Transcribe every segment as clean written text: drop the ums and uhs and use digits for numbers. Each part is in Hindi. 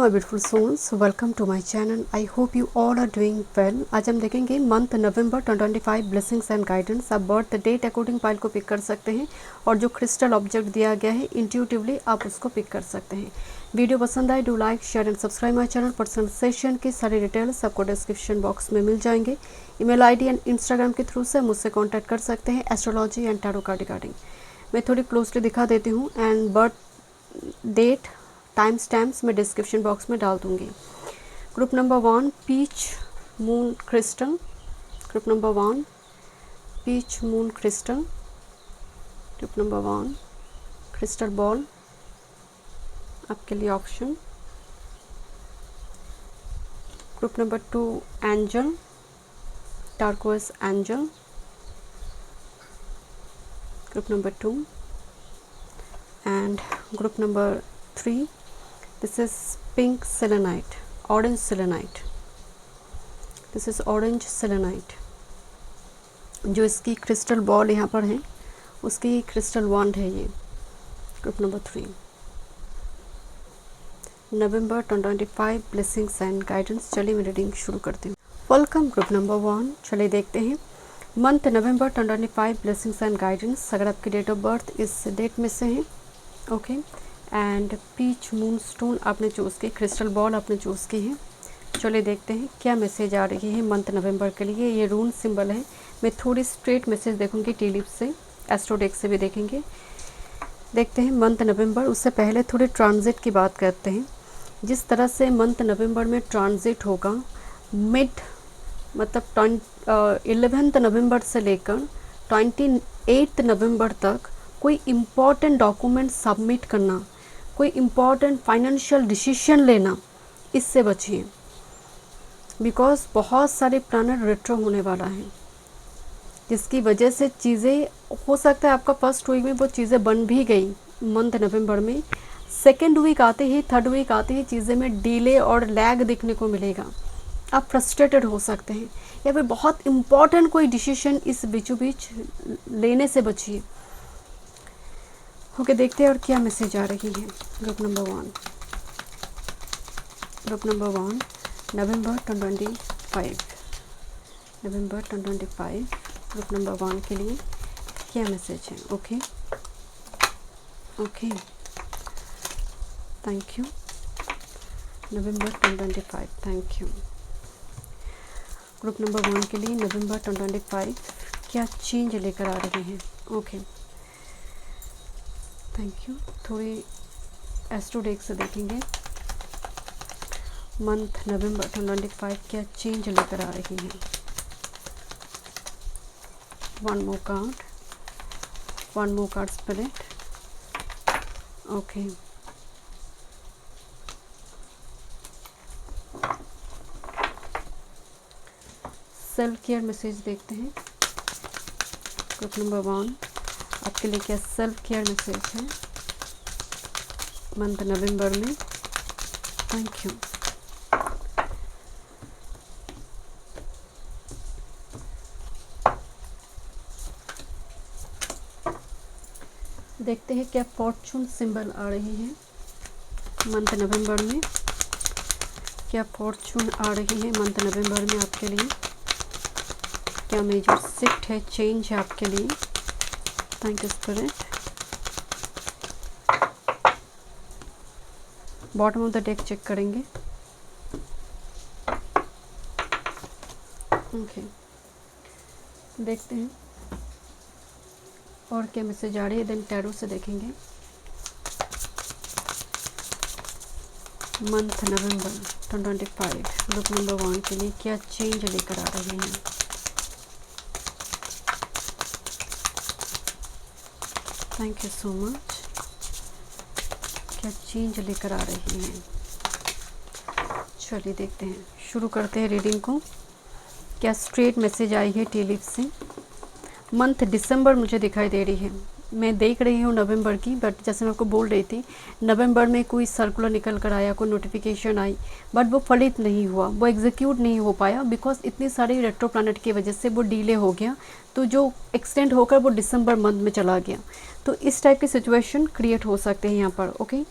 My beautiful souls, welcome to my channel. I hope you all are doing well. आज हम देखेंगे month November 2025 blessings and guidance. आप बर्थ डेट अकॉर्डिंग फाइल को पिक कर सकते हैं और जो क्रिस्टल ऑब्जेक्ट दिया गया है इंट्यूटिवली आप उसको पिक कर सकते हैं। वीडियो पसंद आए do like share and subscribe my channel. Personal session की सारी डिटेल्स आपको डिस्क्रिप्शन बॉक्स में मिल जाएंगे। ईमेल आईडी एंड इंस्टाग्राम के थ्रू से मुझसे कॉन्टैक्ट कर सकते हैं astrology and tarot card regarding. मैं थोड़ी क्लोजली दिखा देती हूँ and birth date time stamps मैं डिस्क्रिप्शन बॉक्स में डाल दूंगी। Group number 1 peach moon crystal. Group number 1 peach moon crystal. Group number 1 crystal ball आपके लिए option. Group number 2 angel turquoise angel. Group number 2 and group number 3 this is pink selenite, orange selenite. this is orange selenite। जो इसकी क्रिस्टल बॉल यहाँ पर है उसकी क्रिस्टल वॉन्ड है ये। Group number 3 November 2025 blessings and guidance. चलिए मैं रीडिंग शुरू करती हूँ। Welcome group number 1। चलिए देखते हैं month November 2025 blessings and guidance. अगर आपकी डेट ऑफ बर्थ इस डेट में से है okay and peach moon stone आपने चूज़ की, क्रिस्टल बॉल आपने चूज़ की है। चलिए देखते हैं क्या मैसेज आ रही है मंथ नवंबर के लिए। ये रून सिंबल है। मैं थोड़ी स्ट्रेट मैसेज देखूंगी टी लिप से, एस्ट्रोडेक से भी देखेंगे। देखते हैं मंथ नवंबर। उससे पहले थोड़ी ट्रांजिट की बात करते हैं। जिस तरह से मंथ नवंबर में ट्रांजिट होगा मिड मतलब 11 नवंबर से लेकर 28 नवंबर तक कोई इम्पॉर्टेंट डॉक्यूमेंट सबमिट करना, कोई इम्पॉर्टेंट फाइनेंशियल डिसीजन लेना, इससे बचिए बिकॉज बहुत सारे प्लैनेट रेट्रो होने वाला है जिसकी वजह से चीज़ें हो सकता है आपका फर्स्ट वीक में वो चीज़ें बन भी गई मंथ नवंबर में, सेकेंड वीक आते ही थर्ड वीक आते ही चीज़ें में डिले और लैग देखने को मिलेगा। आप फ्रस्ट्रेटेड हो सकते हैं या फिर बहुत इम्पॉर्टेंट कोई डिसीजन इस बीचों बीच लेने से बचिए। ओके देखते हैं और क्या मैसेज आ रही है। ग्रुप नंबर 1 नवंबर 2025 नवंबर 2025 ग्रुप नंबर 1 के लिए क्या मैसेज है। Okay okay thank you. November 2025 thank you. Group number 1 के लिए नवंबर 2025 क्या चेंज लेकर आ रही है। Okay thank you. थोड़ी एस्ट्रोडेक से देखेंगे मंथ नवंबर 2025 क्या चेंज लेकर आ रही है। One more card spirit. Okay self care message देखते हैं। ग्रुप नंबर 1 आपके लिए क्या सेल्फ केयर मैसेज है मंथ नवंबर में। Thank you. देखते हैं क्या फॉर्चून सिंबल आ रही है मंथ नवंबर में। क्या फॉर्चून आ रही है मंथ नवंबर में आपके लिए। क्या मेजर शिफ्ट है, चेंज है आपके लिए। Thank you spirit. Bottom of the deck check करेंगे। ओके देखते हैं और क्या मैसेज आ रही है। देन टैरो से देखेंगे मंथ नवंबर 2025 ग्रुप नंबर 1 के लिए क्या चेंज लेकर आ रही है। Thank you so much. क्या चेंज लेकर आ रही है। चलिए देखते हैं, शुरू करते हैं रीडिंग को। क्या स्ट्रेट मैसेज आई है टी लिप से। मंथ दिसंबर मुझे दिखाई दे रही है। मैं देख रही हूँ नवंबर की, बट जैसे मैं आपको बोल रही थी नवंबर में कोई सर्कुलर निकल कर आया, कोई नोटिफिकेशन आई, बट वो फलित नहीं हुआ, वो एग्जीक्यूट नहीं हो पाया बिकॉज इतनी सारी रेट्रो प्लैनेट की वजह से वो डिले हो गया। तो जो एक्सटेंड होकर वो दिसंबर मंथ में चला गया। तो इस टाइप की सिचुएशन क्रिएट हो सकते हैं यहाँ पर। ओके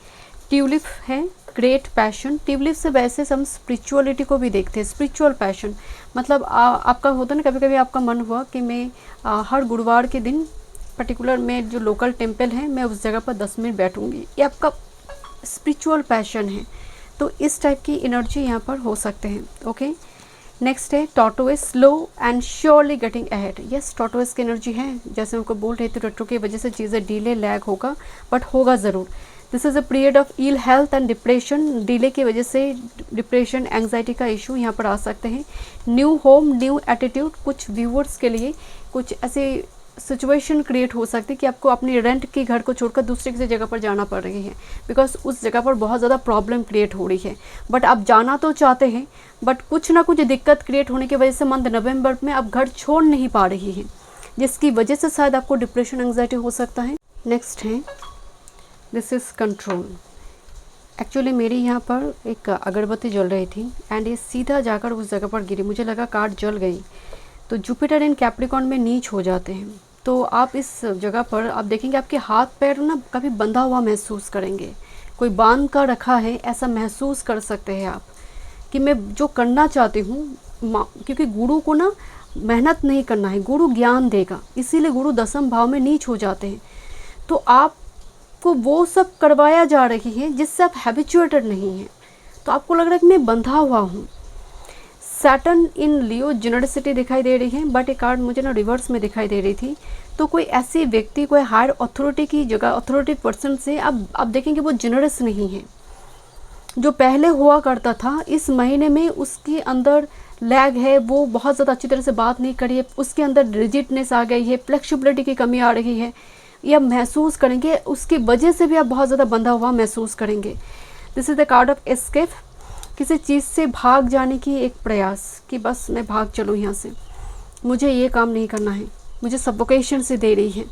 ट्यूलिप है ग्रेट पैशन। ट्यूलिप से वैसे हम स्पिरिचुअलिटी को भी देखते हैं, स्पिरिचुअल पैशन मतलब आपका होता है ना, कभी कभी आपका मन हुआ कि मैं हर गुरुवार के दिन पर्टिकुलर में जो लोकल टेम्पल है मैं उस जगह पर 10 मिनट बैठूंगी, ये आपका स्पिरिचुअल पैशन है। तो इस टाइप की एनर्जी यहाँ पर हो सकते हैं। ओके, नेक्स्ट है tortoise, slow and surely getting ahead. Yes, tortoise की एनर्जी है, जैसे उनको बोल रहे थे रेट्रो की वजह से चीज़ें डिले लैग होगा, बट होगा ज़रूर। This is a period of ill health and depression, delay की वजह से डिप्रेशन एंग्जाइटी का इशू यहाँ पर आ सकते हैं। न्यू होम, न्यू एटीट्यूड, कुछ व्यूअर्स के लिए कुछ ऐसे सिचुएशन क्रिएट हो सकती है कि आपको अपनी रेंट की घर को छोड़कर दूसरी किसी जगह पर जाना पड़ रही है, बिकॉज उस जगह पर बहुत ज़्यादा प्रॉब्लम क्रिएट हो रही है, बट आप जाना तो चाहते हैं, बट कुछ ना कुछ दिक्कत क्रिएट होने की वजह से मंथ नवंबर में आप घर छोड़ नहीं पा रही हैं, जिसकी वजह से शायद आपको डिप्रेशन एंग्जाइटी हो सकता है। नेक्स्ट है दिस इज़ कंट्रोल। एक्चुअली मेरी यहाँ पर एक अगरबत्ती जल रही थी एंड ये सीधा जाकर उस जगह पर गिरी, मुझे लगा कार्ड जल गई। तो जुपिटर इन कैप्रिकॉर्न में नीच हो जाते हैं, तो आप इस जगह पर आप देखेंगे आपके हाथ पैर ना कभी बंधा हुआ महसूस करेंगे, कोई बांध कर रखा है ऐसा महसूस कर सकते हैं आप कि मैं जो करना चाहती हूँ, क्योंकि गुरु को ना मेहनत नहीं करना है, गुरु ज्ञान देगा, इसीलिए गुरु दसम भाव में नीच हो जाते हैं। तो आपको वो सब करवाया जा रही है जिससे आप हैबिचुएटेड नहीं हैं, तो आपको लग रहा है कि मैं बंधा हुआ हूँ। सैटर्न इन लियो, जेनरसिटी दिखाई दे रही है, बट एक कार्ड मुझे ना रिवर्स में दिखाई दे रही थी। तो कोई ऐसी व्यक्ति, कोई हायर अथॉरिटी की जगह, अथॉरिटी पर्सन से आप देखेंगे वो जेनरस नहीं है। जो पहले हुआ करता था, इस महीने में उसके अंदर लैग है, वो बहुत ज़्यादा अच्छी तरह से बात नहीं करी है, उसके अंदर रिजिडनेस आ गई है, फ्लेक्सिबिलिटी की कमी आ रही है, ये आप महसूस करेंगे, उसकी वजह से भी आप बहुत ज़्यादा बंधा हुआ महसूस करेंगे। This is the card of escape, किसी चीज़ से भाग जाने की एक प्रयास कि बस मैं भाग चलूँ यहाँ से, मुझे ये काम नहीं करना है, मुझे सफोकेशन से दे रही है।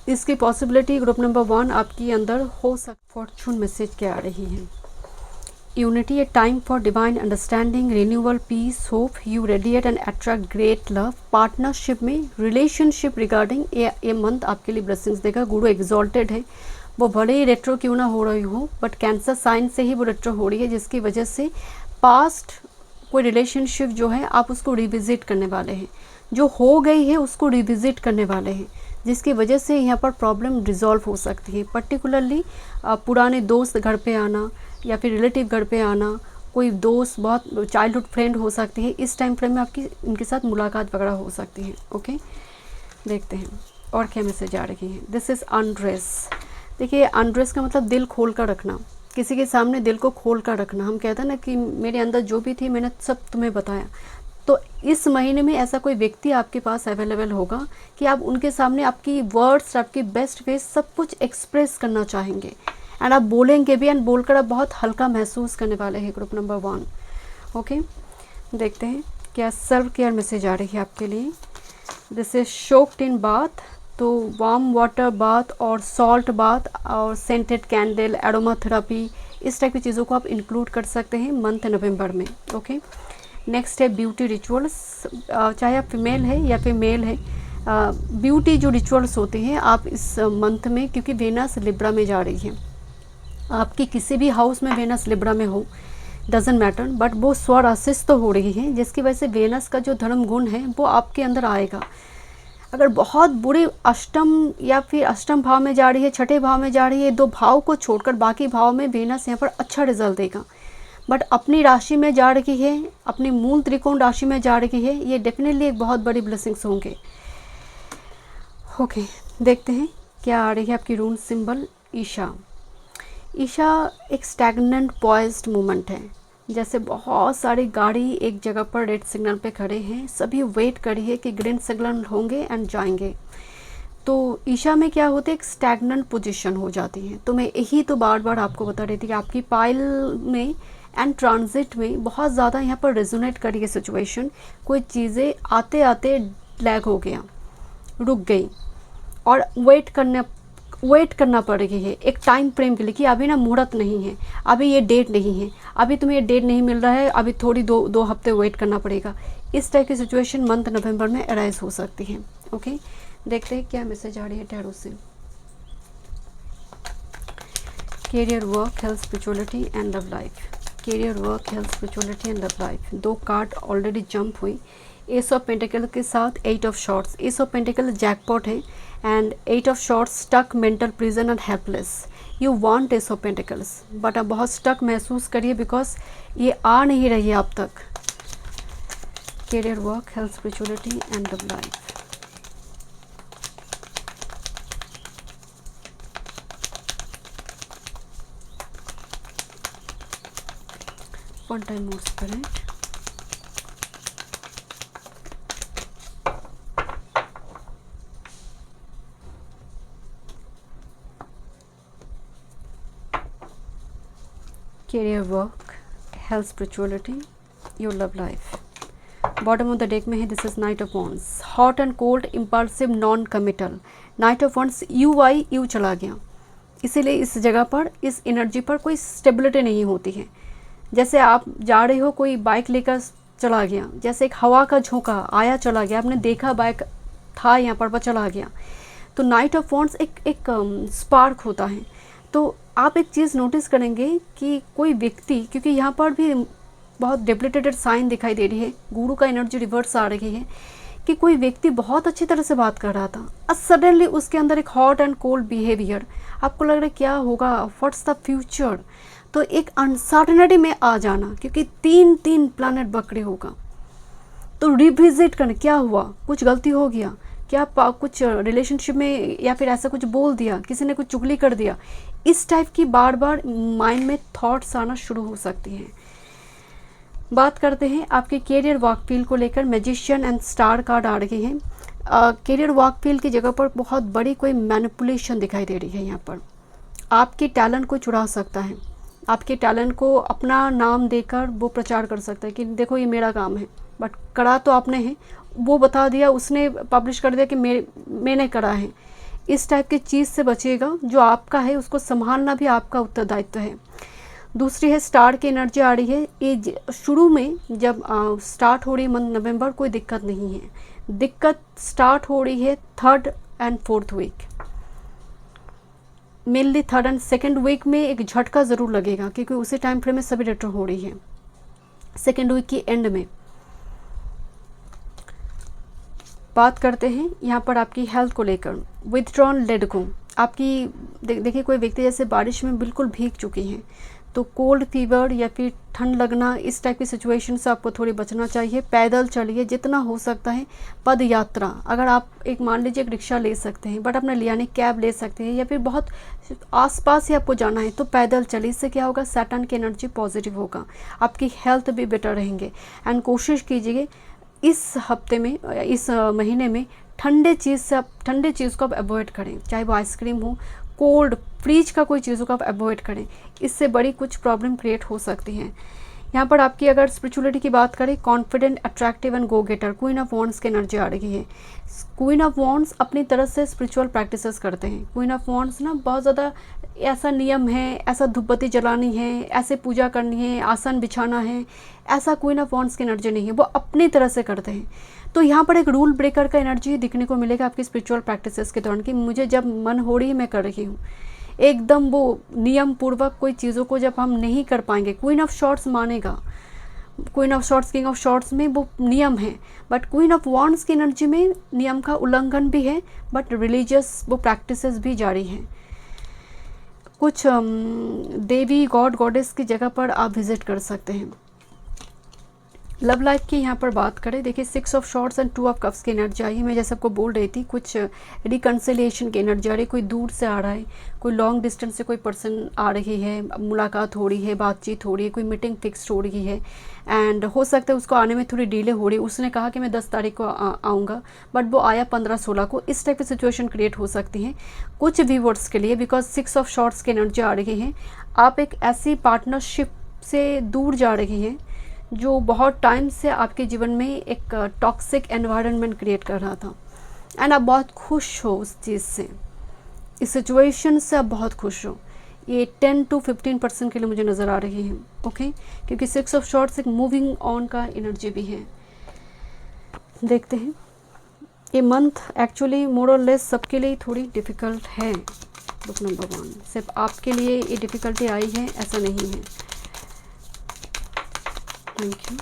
इसकी पॉसिबिलिटी ग्रुप नंबर 1 आपके अंदर हो सकती। फॉर्चून मैसेज क्या आ रही है? Unity, a time for divine understanding, renewal, peace, hope, you radiate and attract great love. Partnership में, रिलेशनशिप रिगार्डिंग ये मंथ आपके लिए ब्लेसिंग्स देगा। गुरु एग्जॉल्टेड है, वो भले ही रेट्रो क्यों ना हो रही हो, बट कैंसर साइन से ही वो रेट्रो हो रही है, जिसकी वजह से पास्ट कोई रिलेशनशिप जो है आप उसको रिविजिट करने वाले हैं, जो हो गई है उसको रिविजिट करने वाले हैं, जिसकी वजह से यहाँ पर प्रॉब्लम रिजॉल्व हो सकती है। पर्टिकुलरली पुराने दोस्त घर पे आना या फिर रिलेटिव घर पे आना, कोई दोस्त बहुत चाइल्डहुड फ्रेंड हो सकती है, इस टाइम फ्रेम में आपकी इनके साथ मुलाकात वगैरह हो सकती है। ओके, देखते हैं और क्या मैसेज आ रही है। This is undress. देखिए, अनड्रेस का मतलब दिल खोल कर रखना, किसी के सामने दिल को खोल कर रखना। हम कहते हैं ना कि मेरे अंदर जो भी थी मैंने सब तुम्हें बताया। तो इस महीने में ऐसा कोई व्यक्ति आपके पास अवेलेबल होगा कि आप उनके सामने आपकी वर्ड्स, आपकी बेस्ट फेस सब कुछ एक्सप्रेस करना चाहेंगे एंड आप बोलेंगे भी, एंड बोलकर आप बहुत हल्का महसूस करने वाले हैं। Group number 1। ओके, देखते हैं क्या सर्व केयर मैसेज आ रही है आपके लिए। This is soaked in bath, तो वार्म वाटर बाथ और सॉल्ट बाथ और सेंटेड कैंडल, एरोमा थेरापी, इस टाइप की चीज़ों को आप इंक्लूड कर सकते हैं मंथ नवंबर में। ओके, नेक्स्ट है ब्यूटी रिचुअल्स। चाहे आप फीमेल है या फिर मेल है, ब्यूटी जो रिचुअल्स होते हैं आप इस मंथ में, क्योंकि वेनस लिब्रा में जा रही है, आपकी किसी भी हाउस में वेनस लिब्रा में हो डजेंट मैटर, बट वो स्वराशिस्त तो हो रही है, जिसकी वजह से वेनस का जो धर्म गुण है वो आपके अंदर आएगा। अगर बहुत बुरी अष्टम या फिर अष्टम भाव में जा रही है, छठे भाव में जा रही है, 2 भाव को छोड़कर बाकी भाव में वेनस यहाँ पर अच्छा रिजल्ट देगा, बट अपनी राशि में जा रही है, अपनी मूल त्रिकोण राशि में जा रही है, ये डेफिनेटली एक बहुत बड़ी ब्लेसिंग्स होंगे। ओके, देखते हैं क्या आ रही है आपकी रून सिंबल। ईशा। ईशा एक स्टैग्नेंट पॉइज्ड मोमेंट है, जैसे बहुत सारी गाड़ी एक जगह पर रेड सिग्नल पे खड़े हैं, सभी वेट करी है कि ग्रीन सिग्नल होंगे एंड जाएंगे। तो ईशा में क्या होता है, एक स्टैग्नेंट पोजीशन हो जाती है। तो मैं यही तो बार बार आपको बता रही थी कि आपकी पाइल में एंड ट्रांजिट में बहुत ज़्यादा यहाँ पर रेजोनेट करी है सिचुएशन, कोई चीज़ें आते आते लैग हो गया, रुक गई, और वेट करना पड़ रही है एक टाइम फ्रेम के लिए कि अभी ना मुहूर्त नहीं है, अभी ये डेट नहीं है, अभी तुम्हें ये डेट नहीं मिल रहा है, अभी थोड़ी दो हफ्ते वेट करना पड़ेगा। इस टाइप की सिचुएशन मंथ नवंबर में अराइज हो सकती है। ओके, देखते हैं क्या मैसेज आ रही है टैरो से। Career, work, health, spirituality and love life. Career, work, health, spirituality and love life. 2 card already jump हुई। एस ऑफ पेंटिकल के साथ 8 of swords. Ace of pentacle jackpot है and 8 of swords stuck, mental prison and helpless. You want ace of pentacles but आप बहुत स्टक महसूस करिए बिकॉज ये आ नहीं रही है आप तक। Career, work, health, spirituality and love life. One time more spirit. Career, work, health, spirituality, your love life. Bottom of the deck में है this is night of wands. Hot and cold, impulsive, non committal. Night of wands you I you चला गया, इसीलिए इस जगह पर, इस एनर्जी पर कोई स्टेबिलिटी नहीं होती है। जैसे आप जा रहे हो, कोई बाइक लेकर चला गया, जैसे एक हवा का झोंका आया चला गया, आपने देखा बाइक था यहाँ पर चला गया। तो नाइट ऑफ वॉन्ड्स एक स्पार्क होता है। तो आप एक चीज़ नोटिस करेंगे कि कोई व्यक्ति, क्योंकि यहाँ पर भी बहुत डिप्लीटेड साइन दिखाई दे रही है, गुरु का एनर्जी रिवर्स आ रही है, कि कोई व्यक्ति बहुत अच्छी तरह से बात कर रहा था और सडनली उसके अंदर एक हॉट एंड कोल्ड बिहेवियर। आपको लग रहा है क्या होगा, व्हाट्स द फ्यूचर। तो एक अनसर्टेनिटी में आ जाना, क्योंकि 3 प्लैनेट बकरे होगा। तो रिविजिट करना, क्या हुआ, कुछ गलती हो गया क्या, कुछ रिलेशनशिप में या फिर ऐसा कुछ बोल दिया, किसी ने कुछ चुगली कर दिया, इस टाइप की बार बार माइंड में थॉट्स आना शुरू हो सकती हैं। बात करते हैं आपके कैरियर वर्क फील्ड को लेकर। मैजिशियन एंड स्टार कार्ड आ रहे हैं। कैरियर वर्क फील्ड की जगह पर बहुत बड़ी कोई मैनिपुलेशन दिखाई दे रही है। यहाँ पर आपके टैलेंट को चुरा सकता है, आपके टैलेंट को अपना नाम देकर वो प्रचार कर सकता है कि देखो ये मेरा काम है, बट करा तो आपने है, वो बता दिया, उसने पब्लिश कर दिया कि मैंने करा है। इस टाइप की चीज़ से बचिएगा। जो आपका है उसको संभालना भी आपका उत्तरदायित्व है। दूसरी है स्टार की एनर्जी आ रही है। ये शुरू में जब स्टार्ट हो रही है मंथ नवंबर, कोई दिक्कत नहीं है। दिक्कत स्टार्ट हो रही है 3rd and 4th week, mainly 3rd and 2nd week में एक झटका ज़रूर लगेगा, क्योंकि उसी टाइम फ्रेम में सभी रिटर्न हो रही है। 2nd वीक की एंड में बात करते हैं यहाँ पर आपकी हेल्थ को लेकर। Withdrawn, let go. आपकी देखिए कोई व्यक्ति जैसे बारिश में बिल्कुल भीग चुकी हैं, तो कोल्ड फीवर या फिर ठंड लगना, इस टाइप की सिचुएशन से आपको थोड़ी बचना चाहिए। पैदल चलिए जितना हो सकता है। पद यात्रा, अगर आप एक मान लीजिए एक रिक्शा ले सकते हैं बट अपना लियानी कैब ले सकते हैं, या फिर बहुत आसपास ही आपको जाना है तो पैदल चलिए। इससे क्या होगा, सैटर्न की एनर्जी पॉजिटिव होगा, आपकी हेल्थ भी बेटर रहेंगे। एंड कोशिश कीजिए इस हफ्ते में, इस महीने में ठंडे चीज़ को आप अवॉइड करें, चाहे वो आइसक्रीम हो, कोल्ड फ्रीज का कोई चीज़ों को आप अवॉइड करें। इससे बड़ी कुछ प्रॉब्लम क्रिएट हो सकती हैं। यहाँ पर आपकी अगर स्पिरिचुअलिटी की बात करें, confident, attractive and go getter. Queen of wands की एनर्जी आ रही है। क्वीन ऑफ वॉन्ड्स अपनी तरह से स्पिरिचुअल प्रैक्टिसेस करते हैं। क्वीन ऑफ वॉन्ड्स ना बहुत ज़्यादा ऐसा नियम है, ऐसा धूपबत्ती जलानी है, ऐसे पूजा करनी है, आसन बिछाना है, ऐसा क्वीन ऑफ वॉन्ड्स की एनर्जी नहीं है। वो अपनी तरह से करते हैं। तो यहाँ पर एक रूल ब्रेकर का एनर्जी दिखने को मिलेगा आपकी स्पिरिचुअल प्रैक्टिसेस के दौरान, कि मुझे जब मन हो रही है मैं कर रही हूँ। एकदम वो नियम पूर्वक कोई चीज़ों को जब हम नहीं कर पाएंगे, क्वीन ऑफ शॉर्ट्स मानेगा। Queen of shorts, king of shorts में वो नियम है, बट क्वीन ऑफ वॉन्ड्स की एनर्जी में नियम का उल्लंघन भी है, बट रिलीजियस वो प्रैक्टिसेस भी जारी हैं। कुछ देवी, गॉड, गॉडेस की जगह पर आप विजिट कर सकते हैं। लव लाइफ की यहाँ पर बात करें, देखिए 6 of shorts and 2 of cups की एनर्जी आई है। मैं जैसे आपको बोल रही थी, कुछ रिकन्सिलिएशन की एनर्जी आ रही है। कोई दूर से आ रहा है, कोई लॉन्ग डिस्टेंस से कोई पर्सन आ रही है, मुलाकात हो रही है, बातचीत हो रही है, कोई मीटिंग फिक्स हो रही है। एंड हो सकता है उसको आने में थोड़ी डिले हो रही है। उसने कहा कि मैं 10 तारीख को आऊँगा, बट वो आया 15-16 को। इस टाइप की सिचुएशन क्रिएट हो सकती है कुछ व्यूअर्स के लिए, बिकॉज 6 ऑफ शॉर्ट्स की एनर्जी आ रही है। आप एक ऐसी पार्टनरशिप से दूर जा रही हैं जो बहुत टाइम से आपके जीवन में एक टॉक्सिक एनवायरनमेंट क्रिएट कर रहा था, एंड आप बहुत खुश हो उस चीज़ से, इस सिचुएशन से आप बहुत खुश हो। ये 10 to 15% के लिए मुझे नज़र आ रही है। ओके, क्योंकि 6 ऑफ शॉर्ट्स एक मूविंग ऑन का एनर्जी भी है। देखते हैं, ये मंथ एक्चुअली मोर और लेस सबके लिए थोड़ी डिफ़िकल्ट है। ग्रुप नंबर 1, सिर्फ आपके लिए ये डिफ़िकल्टी आई है ऐसा नहीं है। Thank you.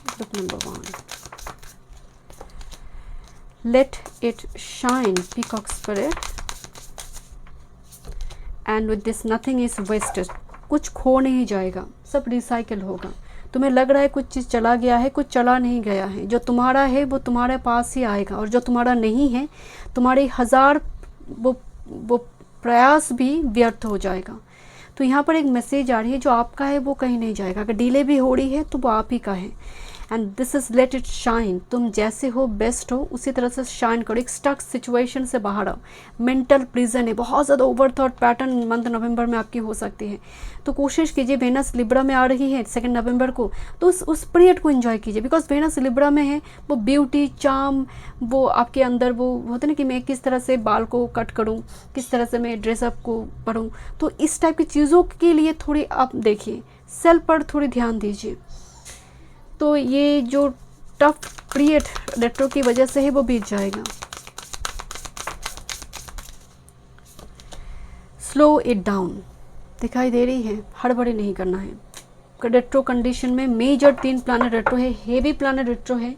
Group number 1, let it shine, peacock spirit, and with this nothing is wasted, कुछ खो नहीं जाएगा, सब रिसाइकिल होगा। तुम्हें लग रहा है कुछ चीज़ चला गया है, कुछ चला नहीं गया है। जो तुम्हारा है वो तुम्हारे पास ही आएगा, और जो तुम्हारा नहीं है, तुम्हारे 1000 वो प्रयास भी व्यर्थ हो जाएगा। तो यहाँ पर एक मैसेज आ रही है, जो आपका है वो कहीं नहीं जाएगा। अगर डिले भी हो रही है तो वो आप ही का है। And this is late it shine, तुम जैसे हो बेस्ट हो उसी तरह से शाइन करो। एक स्टक सिचुएशन से बाहर आओ। मेंटल प्रिजन है, बहुत ज़्यादा ओवर थॉट पैटर्न मंथ नवंबर में आपकी हो सकती है। तो कोशिश कीजिए, वेनस लिब्रा में आ रही है 2 नवंबर को, तो उस पीरियड को एंजॉय कीजिए। बिकॉज वेनस लिब्रा में है वो ब्यूटी चार्म, वो आपके अंदर वो होता है ना कि मैं किस तरह से बाल को कट करूँ, किस तरह से मैं ड्रेसअप को पढ़ूँ। तो इस टाइप की चीज़ों के लिए थोड़ी आप देखिए, सेल्फ पर थोड़ी ध्यान दीजिए। तो ये जो टफ पीरियड रेट्रो की वजह से है वो बीत जाएगा। स्लो इट डाउन दिखाई दे रही है, हड़बड़ी नहीं करना है। रेट्रो कंडीशन में मेजर 3 प्लैनेट रेट्रो है, हेवी प्लैनेट रेट्रो है।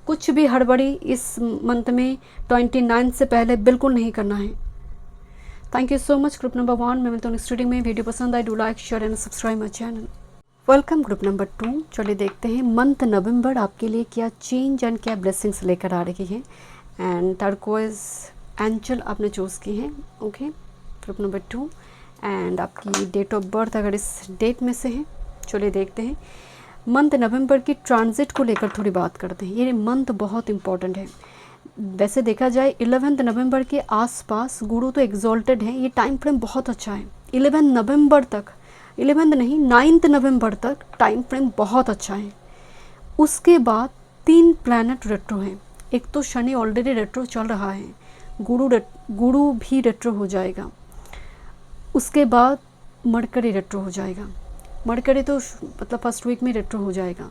कुछ भी हड़बड़ी इस मंथ में 29 से पहले बिल्कुल नहीं करना है। Thank you so much group number 1। मैं मिलता हूँ नेक्स्ट रीडिंग में। वीडियो पसंद आए do like share and subscribe my channel. Welcome group number 2। चलिए देखते हैं मंथ नवंबर आपके लिए क्या चेंज एंड क्या ब्लेसिंग्स लेकर आ रही है। एंड टर्कोइज एंजल आपने चूज़ की है। ओके, ग्रुप नंबर 2 एंड आपकी डेट ऑफ बर्थ अगर इस डेट में से है। चलिए देखते हैं मंथ नवंबर की ट्रांजिट को लेकर थोड़ी बात करते हैं। ये मंथ बहुत इंपॉर्टेंट है। वैसे देखा जाए 11 नवंबर के आसपास गुरु तो एग्जॉल्टेड है, ये टाइम फ्रेम बहुत अच्छा है। 11 नवंबर तक, 11 नहीं 9 नवंबर तक टाइम फ्रेम बहुत अच्छा है। उसके बाद 3 प्लैनेट रेट्रो हैं। एक तो शनि ऑलरेडी रेट्रो चल रहा है, गुरु भी रेट्रो हो जाएगा। उसके बाद मरकरी रेट्रो हो जाएगा। मरकरी तो मतलब फर्स्ट वीक में रेट्रो हो जाएगा।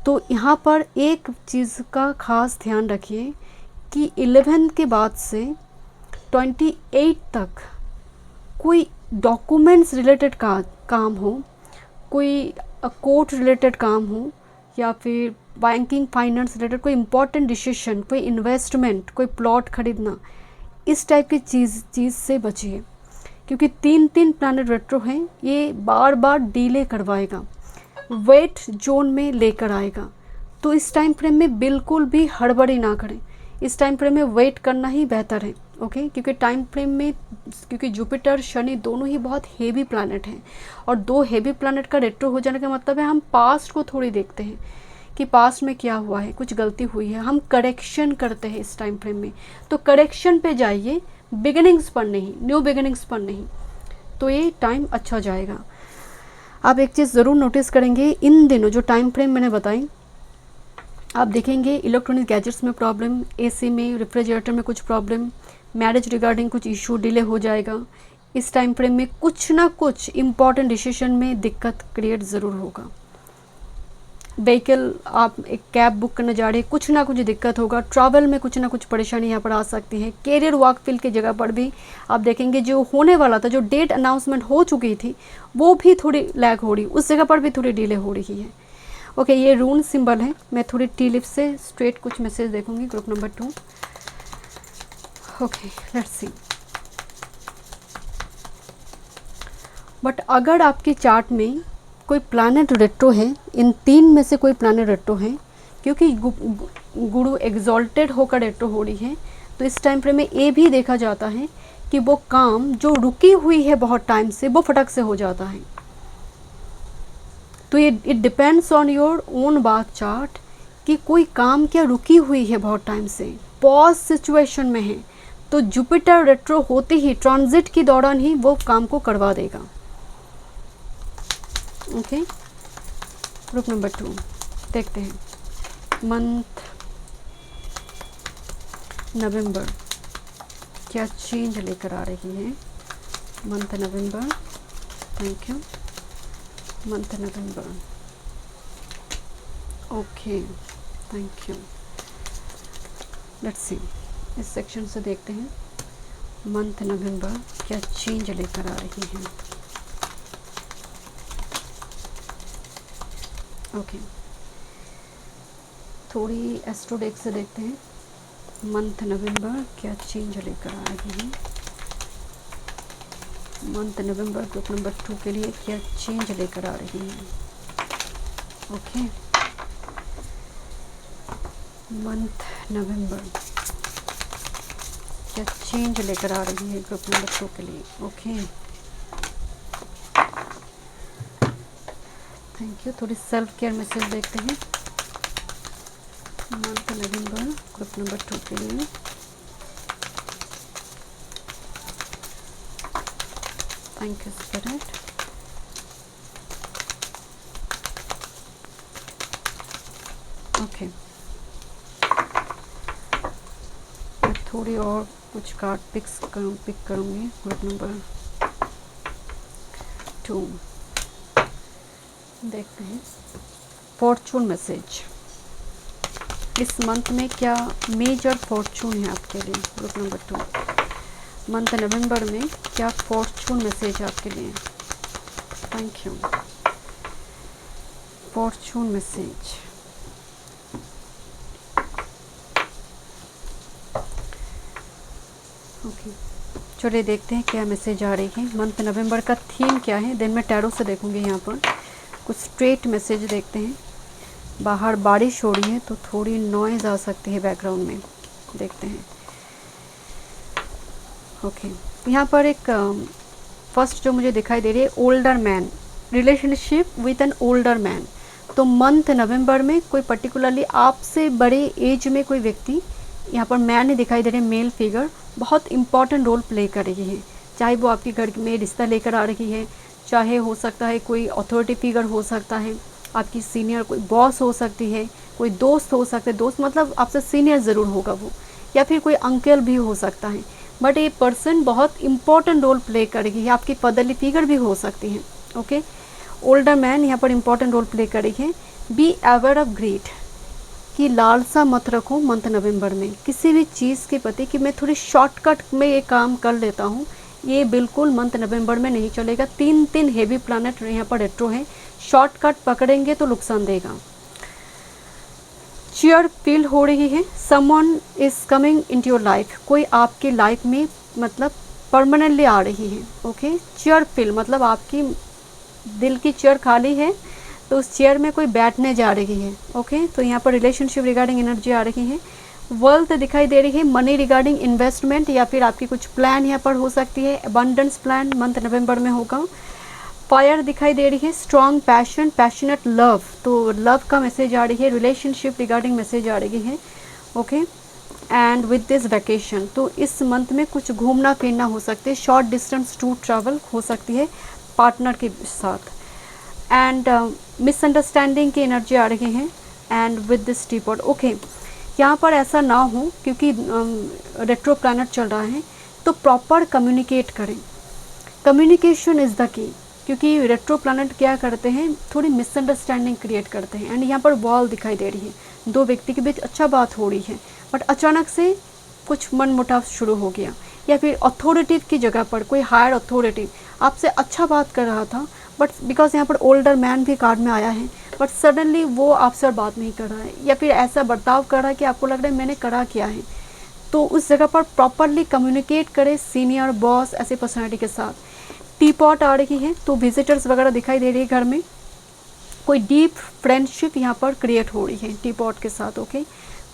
तो यहाँ पर एक चीज़ का खास ध्यान रखिए कि 11 के बाद से 28 तक कोई डॉक्यूमेंट्स रिलेटेड काम हो, कोई कोर्ट रिलेटेड काम हो, या फिर बैंकिंग फाइनेंस रिलेटेड कोई इंपॉर्टेंट डिसीजन, कोई इन्वेस्टमेंट, कोई प्लॉट खरीदना, इस टाइप की चीज़ से बचिए। क्योंकि 3 प्लैनेट रेट्रो हैं, ये बार बार डिले करवाएगा, वेट जोन में लेकर आएगा। तो इस टाइम फ्रेम में बिल्कुल भी हड़बड़ी ना करें। इस टाइम फ्रेम में वेट करना ही बेहतर है। ओके, क्योंकि टाइम फ्रेम में क्योंकि जुपिटर शनि दोनों ही बहुत हेवी प्लैनेट हैं, और 2 हेवी प्लैनेट का रेट्रो हो जाने का मतलब है हम पास्ट को थोड़ी देखते हैं कि पास्ट में क्या हुआ है, कुछ गलती हुई है, हम करेक्शन करते हैं इस टाइम फ्रेम में। तो करेक्शन पे जाइए, बिगिनिंग्स पर नहीं, न्यू बिगिनिंग्स पर नहीं। तो ये टाइम अच्छा जाएगा। आप एक चीज़ ज़रूर नोटिस करेंगे, इन दिनों जो टाइम फ्रेम मैंने बताई, आप देखेंगे इलेक्ट्रॉनिक गैजेट्स में प्रॉब्लम, एसी में, रेफ्रिजरेटर में कुछ प्रॉब्लम, मैरिज रिगार्डिंग कुछ इशू डिले हो जाएगा। इस टाइम फ्रेम में कुछ ना कुछ इम्पॉर्टेंट डिसीजन में दिक्कत क्रिएट ज़रूर होगा। व्हीकल, आप एक कैब बुक करने जा रहे हैं, कुछ ना कुछ दिक्कत होगा। ट्रैवल में कुछ ना कुछ परेशानी यहाँ पर आ सकती है। कैरियर वर्क फील्ड की जगह पर भी आप देखेंगे जो होने वाला था, जो डेट अनाउंसमेंट हो चुकी थी, वो भी थोड़ी लैग हो रही, उस जगह पर भी थोड़ी डिले हो रही है। ओके, ये रून सिंबल है। मैं थोड़ी टी लिप से स्ट्रेट कुछ मैसेज देखूंगी group number 2। Okay, let's C. But अगर आपके चार्ट में कोई प्लैनेट रेट्रो है, इन 3 में से कोई प्लैनेट रेट्रो है, क्योंकि गुरु एग्जॉल्टेड होकर रेट्रो हो रही है, तो इस टाइम फ्रेम में ये भी देखा जाता है कि वो काम जो रुकी हुई है बहुत टाइम से, वो फटक से हो जाता है। तो ये it depends on your own birth chart कि कोई काम क्या रुकी हुई है बहुत टाइम से, पॉज सिचुएशन में है, तो जुपिटर रेट्रो होते ही, ट्रांजिट के दौरान ही वो काम को करवा देगा। ओके, ग्रुप नंबर 2 देखते हैं मंथ नवंबर क्या चेंज लेकर आ रही है। Month November, thank you. Month November, okay, thank you. Let's see, इस सेक्शन से देखते हैं मंथ नवंबर क्या चेंज लेकर आ रही है। ओके, थोड़ी एस्ट्रोडेक से देखते हैं मंथ नवंबर क्या चेंज लेकर आ रही है। मंथ नवंबर ग्रुप नंबर 2 के लिए क्या चेंज लेकर आ रही है। ओके, मंथ नवंबर क्या चेंज लेकर आ रही है ग्रुप नंबर 2 के लिए। Okay, thank you. थोड़ी सेल्फ केयर मैसेज देखते हैं मंथ नवंबर ग्रुप नंबर 2 के लिए। Thank you spirit. ओके, मैं थोड़ी और कुछ कार्ड पिक करूँगी ग्रुप नंबर 2। देखते हैं फॉर्चून मैसेज इस मंथ में क्या मेजर फॉर्चून है आपके लिए ग्रुप नंबर 2। मंथ नवंबर में क्या फॉर्चून मैसेज है आपके लिए। Thank you. Fortune message okay, चलिए देखते हैं क्या मैसेज आ रही है। मंथ नवंबर का थीम क्या है, दिन में टैरो से देखूंगी। यहाँ पर कुछ स्ट्रेट मैसेज देखते हैं। बाहर बारिश हो रही है तो थोड़ी नॉइज़ आ सकती है बैकग्राउंड में, देखते हैं। ओके, यहाँ पर एक फर्स्ट जो मुझे दिखाई दे रही है older man, relationship with an older man. तो मंथ नवंबर में कोई पर्टिकुलरली आपसे बड़े एज में कोई व्यक्ति, यहाँ पर मैन ही दिखाई दे रहे हैं, मेल फिगर, बहुत इंपॉर्टेंट रोल प्ले कर रही है। चाहे वो आपके घर में रिश्ता लेकर आ रही है, चाहे हो सकता है कोई अथॉरिटी फिगर हो सकता है, आपकी सीनियर कोई बॉस हो सकती है, कोई दोस्त हो सकता है, दोस्त मतलब आपसे सीनियर ज़रूर होगा वो, या फिर कोई अंकल भी हो सकता है। बट ये पर्सन बहुत इंपॉर्टेंट रोल प्ले करेगी, आपकी फादरली फिगर भी हो सकती है। ओके, ओल्डर मैन यहाँ पर इंपॉर्टेंट रोल प्ले करेगी। बी एवर ऑफ ग्रीड कि लालसा मत रखो मंथ नवंबर में किसी भी चीज़ के प्रति कि मैं थोड़ी शॉर्टकट में ये काम कर लेता हूँ, ये बिल्कुल मंथ नवंबर में नहीं चलेगा। 3 हेवी प्लैनेट यहाँ पर रेट्रो है, शॉर्टकट पकड़ेंगे तो नुकसान देगा। चीयर फील हो रही है, someone is coming into your life, कोई आपकी लाइफ में मतलब परमानेंटली आ रही है। ओके, चीयर फील मतलब आपकी दिल की चेयर खाली है तो उस चेयर में कोई बैठने जा रही है। ओके, तो यहाँ पर रिलेशनशिप रिगार्डिंग एनर्जी आ रही है। वेल्थ दिखाई दे रही है, मनी रिगार्डिंग इन्वेस्टमेंट या फिर आपकी कुछ प्लान यहाँ पर हो सकती है। अबंडेंस प्लान मंथ नवंबर में होगा। फायर दिखाई दे रही है, स्ट्रॉन्ग पैशन, पैशनेट लव, तो लव का मैसेज आ रही है। रिलेशनशिप रिगार्डिंग मैसेज आ रही है। Okay, and with this vacation, तो इस मंथ में कुछ घूमना फिरना हो सकता है, शॉर्ट डिस्टेंस टूर ट्रैवल हो सकती है पार्टनर के साथ। एंड मिसअंडरस्टैंडिंग की एनर्जी आ रही है and with this teapot. Okay, यहाँ पर ऐसा ना हो क्योंकि रेट्रो प्लैनेट चल रहा है, तो प्रॉपर कम्युनिकेट करें। कम्युनिकेशन इज़ द की, क्योंकि रेट्रो प्लैनेट क्या करते हैं, थोड़ी मिसअंडरस्टैंडिंग क्रिएट करते हैं। एंड यहाँ पर वॉल दिखाई दे रही है, दो व्यक्ति के बीच अच्छा बात हो रही है बट अचानक से कुछ मनमुटाव शुरू हो गया, या फिर अथॉरिटी की जगह पर कोई हायर अथॉरिटी आपसे अच्छा बात कर रहा था बट बिकॉज यहाँ पर ओल्डर मैन भी कार्ड में आया है, बट सडनली वो आपसे और बात नहीं कर रहा है या फिर ऐसा बर्ताव कर रहा है कि आपको लग रहा है मैंने करा क्या है। तो उस जगह पर प्रॉपरली कम्युनिकेट करें सीनियर बॉस ऐसे पर्सनैलिटी के साथ। टीपॉट आ रही है, तो विजिटर्स वगैरह दिखाई दे रही है घर में, कोई डीप फ्रेंडशिप यहाँ पर क्रिएट हो रही है टीपॉट के साथ। ओके,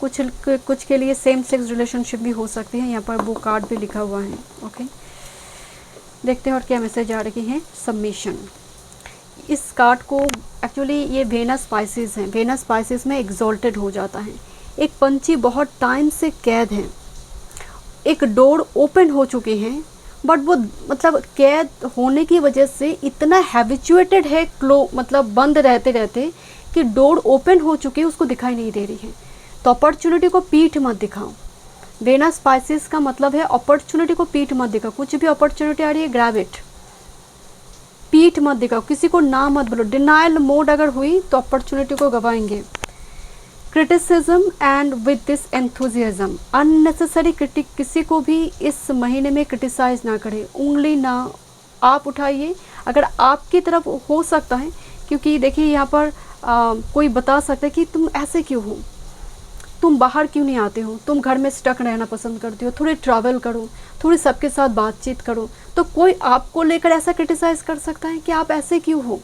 कुछ के लिए सेम सेक्स रिलेशनशिप भी हो सकती है, यहाँ पर वो कार्ड भी लिखा हुआ है। ओके, देखते हैं और क्या मैसेज आ रही है। सबमिशन, इस कार्ड को एक्चुअली ये वेनस स्पाइसेस हैं, वेनस स्पाइसेस में एग्जॉल्टेड हो जाता है। एक पंछी बहुत टाइम से कैद है, एक डोर ओपन हो चुकी है बट वो मतलब कैद होने की वजह से इतना हैबिचुएटेड है मतलब बंद रहते रहते कि डोर ओपन हो चुकी है, उसको दिखाई नहीं दे रही है। तो अपॉर्चुनिटी को पीठ मत दिखाओ। वेनस स्पाइसेस का मतलब है अपॉर्चुनिटी को पीठ मत दिखाओ। कुछ भी अपॉर्चुनिटी आ रही है ग्रैब इट, पीठ मत दिखाओ, किसी को ना मत बोलो। डिनाइल मोड अगर हुई तो अपॉर्चुनिटी को गवाएंगे। Criticism and with this enthusiasm, unnecessary critic किसी को भी इस महीने में क्रिटिसाइज ना करें, उंगली ना आप उठाइए अगर आपकी तरफ हो सकता है, क्योंकि देखिए यहाँ पर कोई बता सकता है कि तुम ऐसे क्यों हो, तुम बाहर क्यों नहीं आते हो, तुम घर में स्टक रहना पसंद करते हो, थोड़ी ट्रैवल करो, थोड़ी सबके साथ बातचीत करो। तो कोई आपको लेकर ऐसा क्रिटिसाइज़ कर सकता है कि आप ऐसे क्यों हो,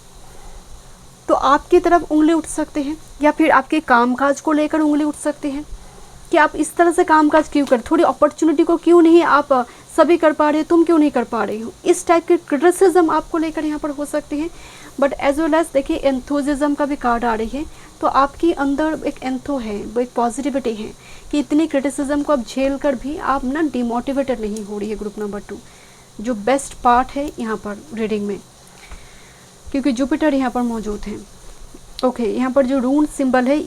तो आपकी तरफ उंगली उठ सकते हैं, या फिर आपके कामकाज को लेकर उंगली उठ सकते हैं कि आप इस तरह से कामकाज क्यों कर, थोड़ी अपॉर्चुनिटी को क्यों नहीं आप सभी कर पा रहे हो, तुम क्यों नहीं कर पा रही हो, इस टाइप के क्रिटिसिज्म आपको लेकर यहाँ पर हो सकती है। बट एज वेल एज देखिए एंथुजिज्म का भी कार्ड आ रही है, तो आपके अंदर एक एंथो है, वो एक पॉजिटिविटी है कि इतनी क्रिटिसिज्म को आप झेल कर भी आप ना डिमोटिवेटेड नहीं हो रही है। ग्रुप नंबर 2 जो बेस्ट पार्ट है यहाँ पर रीडिंग में, क्योंकि जुपिटर यहाँ पर मौजूद हैं। ओके, यहाँ पर जो रून सिंबल है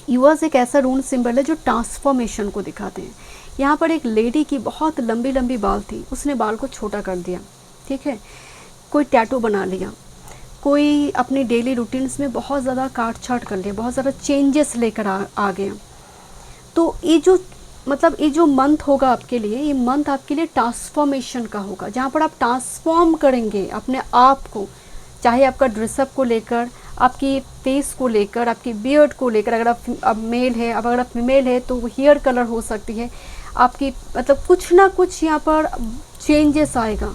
यूवर्स एक ऐसा रून सिंबल है जो ट्रांसफॉर्मेशन को दिखाते हैं। यहाँ पर एक लेडी की बहुत लंबी लंबी बाल थी, उसने बाल को छोटा कर दिया, ठीक है, कोई टैटू बना लिया, कोई अपनी डेली रूटीन्स में बहुत ज़्यादा काट छाट कर लिया, बहुत ज़्यादा चेंजेस लेकर आ गया। तो ये जो मतलब ये जो मंथ होगा आपके लिए, ये मंथ आपके लिए ट्रांसफॉर्मेशन का होगा, जहाँ पर आप ट्रांसफॉर्म करेंगे अपने आप को, चाहे आपका ड्रेसअप को लेकर, आपकी फेस को लेकर, आपकी बियर्ड को लेकर, अगर आप मेल है, अब अगर आप फीमेल है तो हेयर कलर हो सकती है आपकी, मतलब कुछ ना कुछ यहाँ पर चेंजेस आएगा।